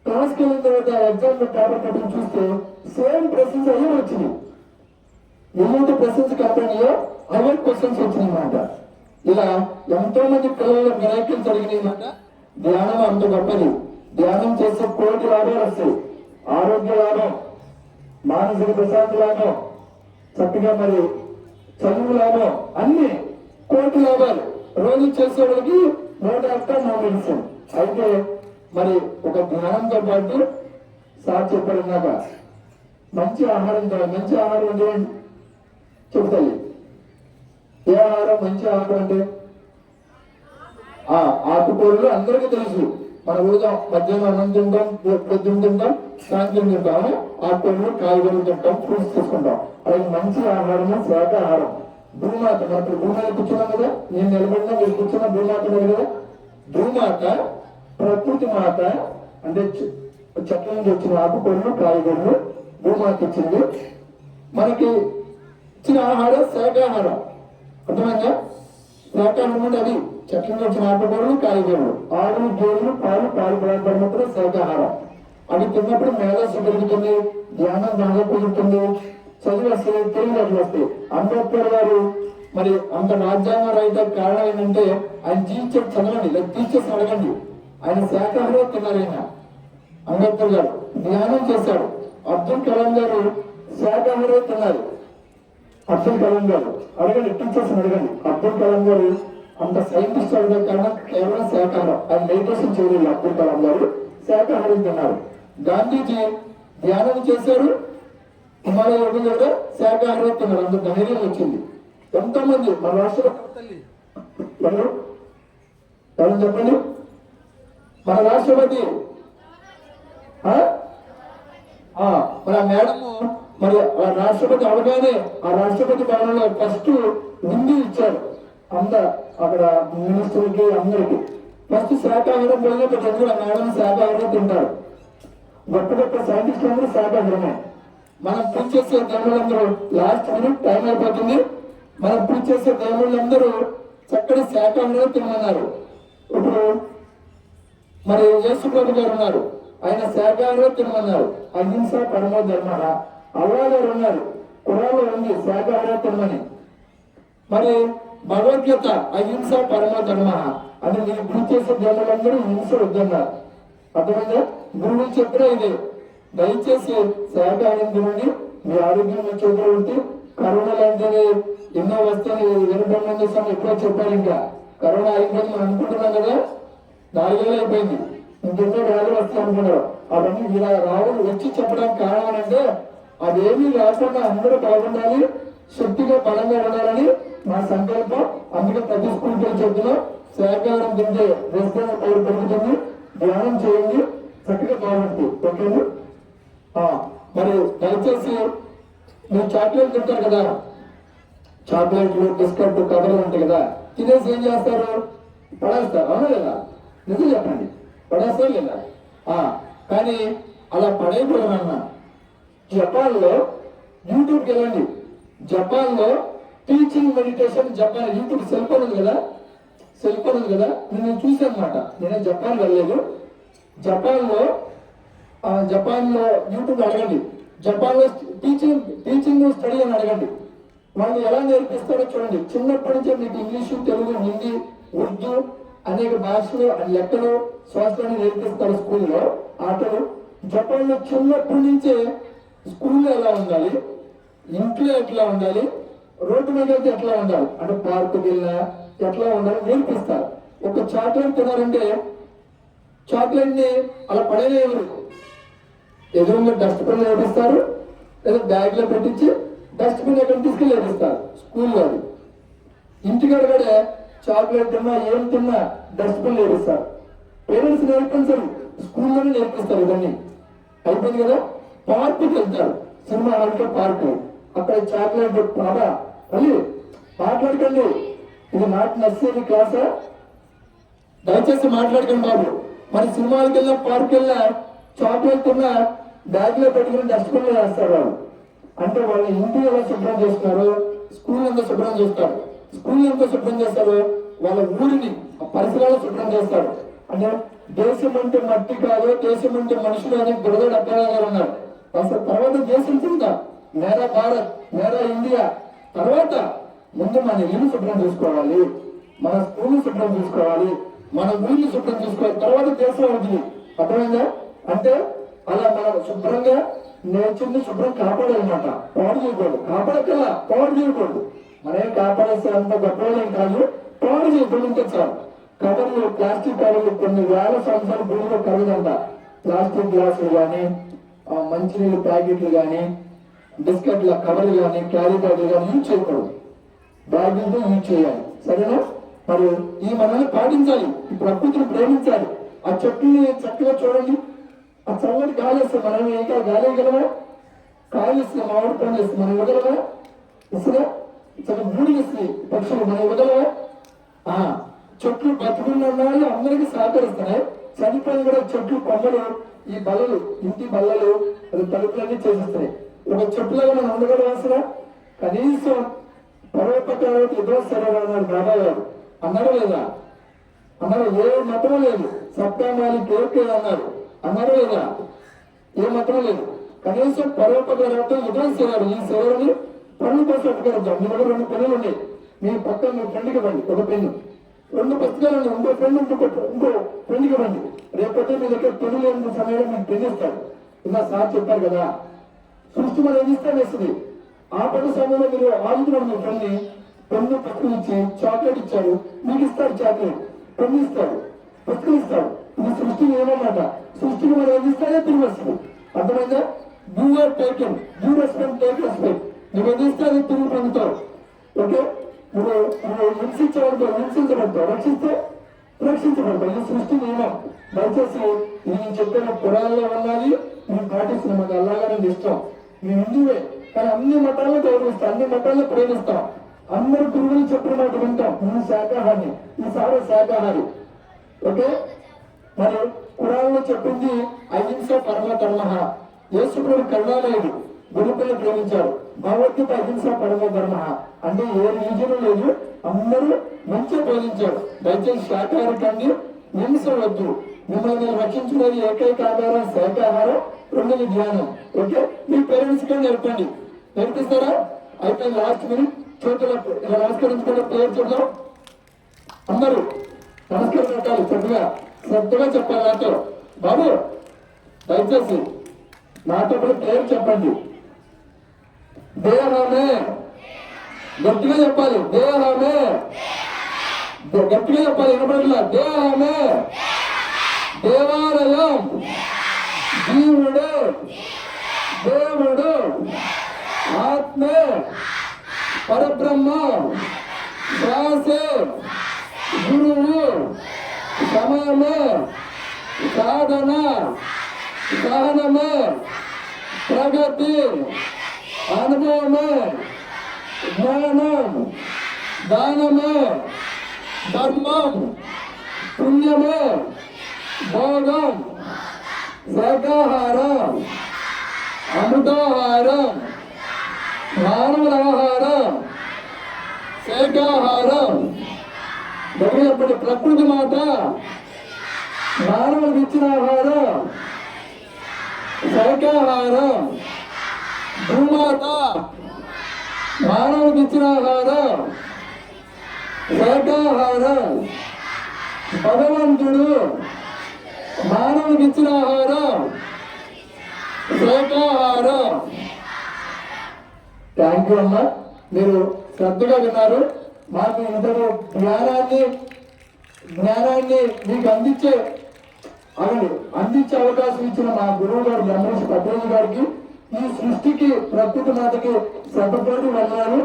క్లాస్కి వెళ్ళిన తర్వాత ఎగ్జామ్ పేపర్ కట్టింగ్ చూస్తే సేమ్ ప్రశ్నలు అయ్యే వచ్చినాయి. ఎలాంటి ప్రశ్నలు కనబడినాయో అవే క్వశ్చన్స్ వచ్చినాయి అన్నమాట. ఇలా ఎంతో మంది పిల్లల వినాయకులు జరిగినాయన్నమాట. ధ్యానం అంత గొప్పది. ధ్యానం చేసే 1 కోటి లాభాలు వస్తాయి. ఆరోగ్య లాభం, మానసిక ప్రశాంతి లాభం, చక్కగా మరి చదువు లాభం, అన్ని 1 కోటి లాభాలు. రోజు చేసేవాళ్ళకి 101 నో మెడిసిన్. అయితే మరి ఒక ధ్యానంతో పాటు సార్ చెప్పారన్నాక మంచి ఆహారం తినాలి. మంచి ఆహారం అంటే చెప్తాయి. ఏ ఆహారం మంచి ఆహారం అంటే ఆకుకూరలు అందరికీ తెలుసు. మన ఊళ్ళో మధ్యాహ్నం అన్నం తింటాం, పొద్దున్న తింటాం, సాయంత్రం తింటాం, ఆకుకూరలు కాయగూరలు తింటాం, ఫ్రూట్స్ తీసుకుంటాం. అలాగే మంచి ఆహారము శాకాహారం. భూమాత, మనకు భూమాత కూర్చున్నాం కదా, నేను నిలబడినా మీరు కూర్చున్న భూమాత కదా. భూమాత ప్రకృతి మాత అంటే చెట్ల నుంచి వచ్చిన ఆకుకూరలు కాయగూరలు భూమాత ఇచ్చింది. మనకి ఇచ్చిన ఆహారం శాకాహారం. అర్థమైందా? శాకాహారం అంటే అది చెట్ల నుంచి వచ్చిన ఆకుకూరలు కాయగూరలు, ఆవులు గేదెలు పాలు పదార్థాలు మాత్రం శాకాహారం. అవి తిన్నప్పుడు మేధస్సు పెరుగుతుంది, ధ్యానం బాగా పెరుగుతుంది, చదువు వస్తాయి, తెలివితేటలు వస్తాయి. అంబేద్కర్ గారు మరి అంత రాజ్యాంగం రాయడానికి కారణం ఏంటంటే ఆయన జీవించే చదవండి, లేదా టీచర్స్ అడగండి. ఆయన శాకాహారం తిన్నారు. ఆయన అంబేద్కర్ గారు ధ్యానం చేశాడు. అబ్దుల్ కలాం గారు శాకాహారం తిన్నారు. అబ్దుల్ కలాం గారు అడగండి, టీచర్స్ అడగండి. అబ్దుల్ కలాం గారు అంత సైంటిస్ట్ అవ్వడం కారణం కేవలం శాకాహారం. ఆయన మెడిటేషన్ చేయలేదు. అబ్దుల్ కలాం గారు శాకాహారం తిన్నారు. గాంధీజీ ధ్యానం చేశారు, హిమాలయ యోగం కూడా శాకాహారం తిన్నారు. అంత ధైర్యం వచ్చింది. ఎంతోమంది మన రాష్ట్రపతి ఎవరు చెప్పండి, మన రాష్ట్రపతి మరి ఆ మేడము మరి ఆ రాష్ట్రపతి అవగానే ఆ రాష్ట్రపతి భవనంలో ఫస్ట్ విందు ఇచ్చారు. అంత అక్కడ మినిస్టర్కి అందరికి ఫస్ట్ శాకాహారం పోయిన ప్రతి కూడా మేడం శాకాహారం తింటారు. గొప్ప గొప్ప సైంటిస్టులు అందరూ శాకాహారమే. మనం పూజ చేసే దేవుళ్ళందరూ లాస్ట్ మినిట్ టైం అయిపోతుంది, మనం పూజ చేసే దేవుళ్ళందరూ చక్కటి శాకాహారం తినమన్నారు. ఇప్పుడు మరి యేసు ప్రభు గారు ఉన్నారు, ఆయన శాకాహారం తినమన్నారు. అహింస పరమో ధర్మ. అల్లా గారు ఉన్నారు, ఖురాన్లో ఉంది శాకాహారం తినమని. మరి భగవద్గీత అహింస పరమో ధర్మ అని మీరు పూజ చేసే దేవుళ్ళందరూ హింస వద్దన్నారు. అర్థమైందా? గురువులు చెప్పినా ఇదే, దయచేసి శాకాహారం తినండి, మీ ఆరోగ్యం మీ చేతిలో ఉంటే. కరోనా లాంటివి ఎన్నో వస్తాయి, వినపడిన సమయం ఎప్పుడో చెప్పారు. ఇంకా కరోనా అయిపోయింది మనం అనుకుంటున్నాం కదా, 4 ఏళ్ళు అయిపోయింది, ఇంకెన్నో వ్యాధులు వస్తాయి అనుకున్నారు. అవన్నీ ఇలా రావులు వచ్చి చెప్పడానికి కారణం అంటే అదేమీ రాకుండా అందరూ బాగుండాలి, శక్తిగా బలంగా ఉండాలని మా సంకల్పం. అందుకే ప్రతి స్కూల్కి చెప్తున్నాం, శాకాహారం తింటే రెస్పాన్స్ పవర్ పెరుగుతుంది, ధ్యానం చేయండి, చక్కగా బాగుంటుంది. ఓకేనా? మరి దయచేసి మీరు చాక్లెట్ తింటారు కదా, చాక్లెట్లు బిస్కెట్ కవర్లు ఉంటాయి కదా, తినేసి ఏం చేస్తారు? పడేస్తారు. అవునా లేదా? నిజం చెప్పండి, పడేస్తారు లేదా? కానీ అలా పడేయకూడదన్న. జపాన్లో యూట్యూబ్కి వెళ్ళండి, జపాన్లో teaching meditation Japan YouTube cell phone ఉంది కదా, నేను చూసాను అనమాట. నేను జపాన్ వెళ్ళలేదు. జపాన్లో యూట్యూబ్ అడగండి, జపాన్లో టీచింగ్ స్టడీ అని అడగండి. వాళ్ళు ఎలా నేర్పిస్తారో చూడండి. చిన్నప్పటి నుంచే మీకు ఇంగ్లీషు, తెలుగు, హిందీ, ఉర్దూ అనేక భాషలు, లెక్కలు, శ్వాసలను నేర్పిస్తారు స్కూల్లో, ఆటలు. జపాన్లో చిన్నప్పటి నుంచే స్కూల్లో ఎలా ఉండాలి, ఇంట్లో ఎట్లా ఉండాలి, రోడ్డు మీద వెళ్తే ఎట్లా ఉండాలి, అంటే పార్కుకి వెళ్ళినా ఎట్లా ఉండాలి నేర్పిస్తారు. ఒక చాక్లెట్ తినారంటే చాక్లెట్ ని అలా పడేయలేరు, ఎదురుగా డస్ట్బిన్ నేర్పిస్తారు, లేదా బ్యాగ్ లో పెట్టించి డస్ట్బిన్ ఎక్కడ తీసుకెళ్ళి నేర్పిస్తారు స్కూల్లో. ఇంటికాడ కూడా చాక్లెట్ తిన్నా ఏం తిన్నా డస్ట్బిన్ నేర్పిస్తారు. పేరెంట్స్ నేర్పించారు, స్కూల్లోనే నేర్పిస్తారు. ఇవన్నీ అయిపోయింది కదా. పార్కుకి వెళ్తారు, సినిమా హాల్కి పార్కు, అక్కడ చాక్లెట్ బాబా మళ్ళీ మాట్లాడకండి, ఇది నాట్ నర్సరీ క్లాసా, దయచేసి మాట్లాడకండి బాబు. మరి సినిమాలకు వెళ్ళినా పార్క్ వెళ్ళినా చాక్లెట్ తిన్నా బ్యాగ్ లో పెట్టుకుని డస్ట్బిన్ లో వేస్తారు వాళ్ళు. అంటే వాళ్ళు ఇంటి ఎలా శుభ్రం చేస్తున్నారు, స్కూల్ ఎంత శుభ్రం చేస్తారు, స్కూల్ ఎంత శుభ్రం చేస్తారు, వాళ్ళ ఊరిని పరిసరాలు శుభ్రం చేస్తారు. అంటే దేశం అంటే మట్టి కాదు, దేశం అంటే మనుషులు అని గురదడు అబ్బాయి గారు ఉన్నారు. అసలు తర్వాత దేశం కింద మేరా భారత్, మేరా ఇండియా, తర్వాత ముందు మన ఇల్లు శుభ్రం చేసుకోవాలి, మన స్కూల్ శుభ్రం చేసుకోవాలి, మన ఊరిని శుభ్రం చేసుకోవాలి, తర్వాత దేశం అవుతుంది. అర్థమైందా? అంటే అలా మనం శుభ్రంగా నేర్చుని శుభ్రం కాపాడాలన్నమాట. పాడు చేయకూడదు, కాపాడకల్లా పాడు చేయకూడదు. మనమే కాపాడేస్తే అంత గొప్పలేం కాదు, పాడు చేయకూడదు ఉంటే చాలు. కవర్లు, ప్లాస్టిక్ కవర్లు కొన్ని వేల సంవత్సరాలు భూమిలో కరగదంట. ప్లాస్టిక్ గ్లాసులు కానీ, మంచినీళ్ళు ప్యాకెట్లు కానీ, బిస్కెట్ల కవర్లు కానీ, క్యారీ బ్యాగులు కానీ యూజ్ చేయకూడదు, బ్యాగులతో యూజ్ చేయాలి. సరేనా? మరి ఈ మనల్ని పాటించాలి, ఈ ప్రకృతిని ప్రేమించాలి. ఆ చెట్టుని చక్కగా చూడండి, ఆ చల్లటి గాలి వస్తే మనం ఇంకా గాలి ఇవ్వగలమా? కాయలు ఇస్తుంది, మామిడి పండు ఇస్తుంది, మనం ఇవ్వగలమా? ఇసుగా చక్కగా బూడి ఇస్తుంది పక్షులు, మనం ఇవ్వగలమా? చెట్లు బతుకున్న వాళ్ళు అందరికీ సహకరిస్తున్నాయి, చనిపోయిన కూడా చెట్లు కొమ్మలు, ఈ బల్లలు, ఇంటి బల్లలు, తలుపులన్నీ చేసిస్తున్నాయి. ఒక చెట్టులాగా మనం ఉండగలం అసలు? కనీసం పరోపకారం ఇదో సరే అన్నాడు బాబా గారు, అన్నాడు లేదా? అన్నారు. ఏ మతం లేదు, సప్తామాలి కేకే అన్నారు, అన్నారు లేదా? ఏ మతం లేదు. కనీసం పరోపకారంతో ఇదో సేవారు, ఈ సేవని పనులు కోసం ఉపకరిద్దాం. మీ దగ్గర 2 పెన్నులు ఉన్నాయి, మీ పక్క మీ ఫ్రెండ్కి ఇవ్వండి ఒక పెన్ను, 2 పుస్తకాలు ఉన్నాయి, ఇంకో ఫ్రెండ్ ఇంకో ఫ్రెండ్కి ఇవ్వండి. రేపొద్దు మీ దగ్గర పెన్ను లేని సమయంలో మీకు పెన్ను ఇస్తాడు. ఇలా సార్ చెప్పారు కదా, సృష్టి మనం ఏం ఇస్తాను వేస్తుంది. ఆ పని సమయంలో మీరు ఆలోచన మీ ఫ్రెండ్ని పెన్ను పుస్తకం ఇచ్చి చాక్లెట్ ఇచ్చారు, మీకు ఇస్తాడు చాక్లెట్, పెన్ను ఇస్తాడు, పుస్తకం ఇస్తాడు. ఇది సృష్టి ఏమన్నమాట, సృష్టికి మనం ఏం ఇస్తాడే తిరిగి వస్తుంది. అర్థమైందా? You are taken, you respect, take respect. నువ్వు ఏది ఇస్తే అది తిరిగి పొందుతావు. ఓకే? నువ్వు హింసించబడతావు, హింసించబడతావు, రక్షిస్తే రక్షించబడతావు. ఇది సృష్టి నియమం. దయచేసి నేను చెప్పిన పురాల్లో ఉన్నది మేము పాటిస్తున్నాం. మాకు అల్లాగానే ఇష్టం, మేము హిందువే, కానీ అన్ని మతాలను గౌరవిస్తాం, అన్ని మతాలను ప్రేమిస్తాం, అందరు గురువులు చెప్పిన మాట వింటాం. నేను శాకాహారి, ఈసారి శాకాహారి. ఓకే. మరి ఖురాన్లో చెప్పింది అహింస పరమ ధర్మ. యేసు ప్రభు కరుణామయుడు, గురుకులను ప్రేమించారు. భగవద్గీత అహింస పరమ ధర్మ అంటే ఏ రీజన్ లేదు, అందరూ మంచిగా బోధించారు. దయచేసి శాకాహారి కండి, హింస వద్దు. మిమ్మల్ని రక్షించుకునేది ఏకైక ఆధారం శాకాహారం, రెండోది ధ్యానం. ఓకే, మీ పేరెంట్స్ కానీ నేర్పండి. నేర్పిస్తారా? అయితే లాస్ట్ మినిట్ చేతులకు ఇలా నమస్కరించుకునే పేరు చూద్దాం. అందరూ నమస్కారం పెట్టాలి, శ్రద్ధగా చెప్పాలి నాతో. బాబు దయచేసి నాతో కూడా పేరు చెప్పండి. దేహమే, గట్టిగా చెప్పాలి. దేహమే, గట్టిగా చెప్పాలి, వినపడలా. దేహమే దేవాలయం, జీవుడు దేవుడు, ఆత్మే పరబ్రహ్మ, శ్వాసే గురువు, సమయమే సాధన, సహనమే ప్రగతి, అనుభవమే జ్ఞానం, దానమే ధర్మం, పుణ్యమే భోగం, శాకాహారం అమృతాహారం, మానవుల ఆహారం శాకాహారం. చెప్పండి. ప్రకృతి మాట మానవులకు ఇచ్చిన ఆహారం శాకాహారం, భూమాత మానవులకు ఇచ్చిన ఆహారం శాకాహారం, భగవంతుడు మానవులకు ఇచ్చిన ఆహారం శాకాహారం. థ్యాంక్ యూ అమ్మా, మీరు శ్రద్ధగా విన్నారు. మాకు ఇంతలో జ్ఞానాన్ని మీకు అందించే అవకాశం ఇచ్చిన మా గురువు గారు బ్రహ్మేష్ పటేల్ గారికి, ఈ సృష్టికి ప్రకృతి మాతకి శతకోటి వందనాలు.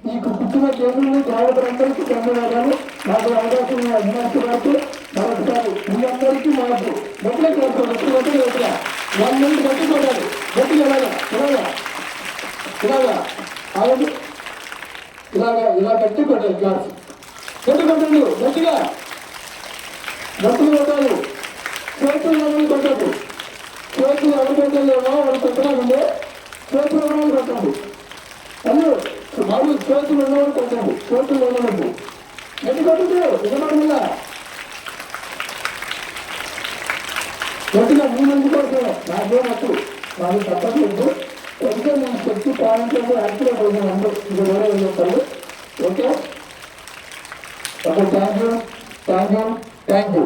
ఈ పుట్టిన దేవుళ్ళు దేవతలందరికీ ధన్యవాదాలు. నాకు అవకాశం అవినాష్ గారికి మరొకసారి మీ అందరికీ మాకు గట్టిగా చేస్తాం. గట్టిగా 1 minute గట్టిపోతారు. గట్టిగా ఇలా గట్టి కొట్టాలి. క్లాస్ గట్టి కొట్టండి, గట్టిగా కొట్టాలి. చేతులు ఎవరు కొట్టద్దు. చేతులు ఎవరు కొట్టలేమో వాళ్ళు కొట్టడాలండి. చేతులు ఉన్నవాళ్ళు కొట్టండి. అల్లు వాళ్ళు చేతులు ఉన్నవాళ్ళు కొట్టండి. చేతులు ఉన్నవాళ్ళు గట్టి కొట్టదు. వినపడలా గట్టిగా 3 మంది కోసం నాకే నచ్చు వాళ్ళు తప్పట్లేదు. కొంచెం నేను శక్తి పాయింట్లు యాక్టివ్ అయిపోయింది. అందరూ ఇది వేరే చెప్తారు. Okay, thank you.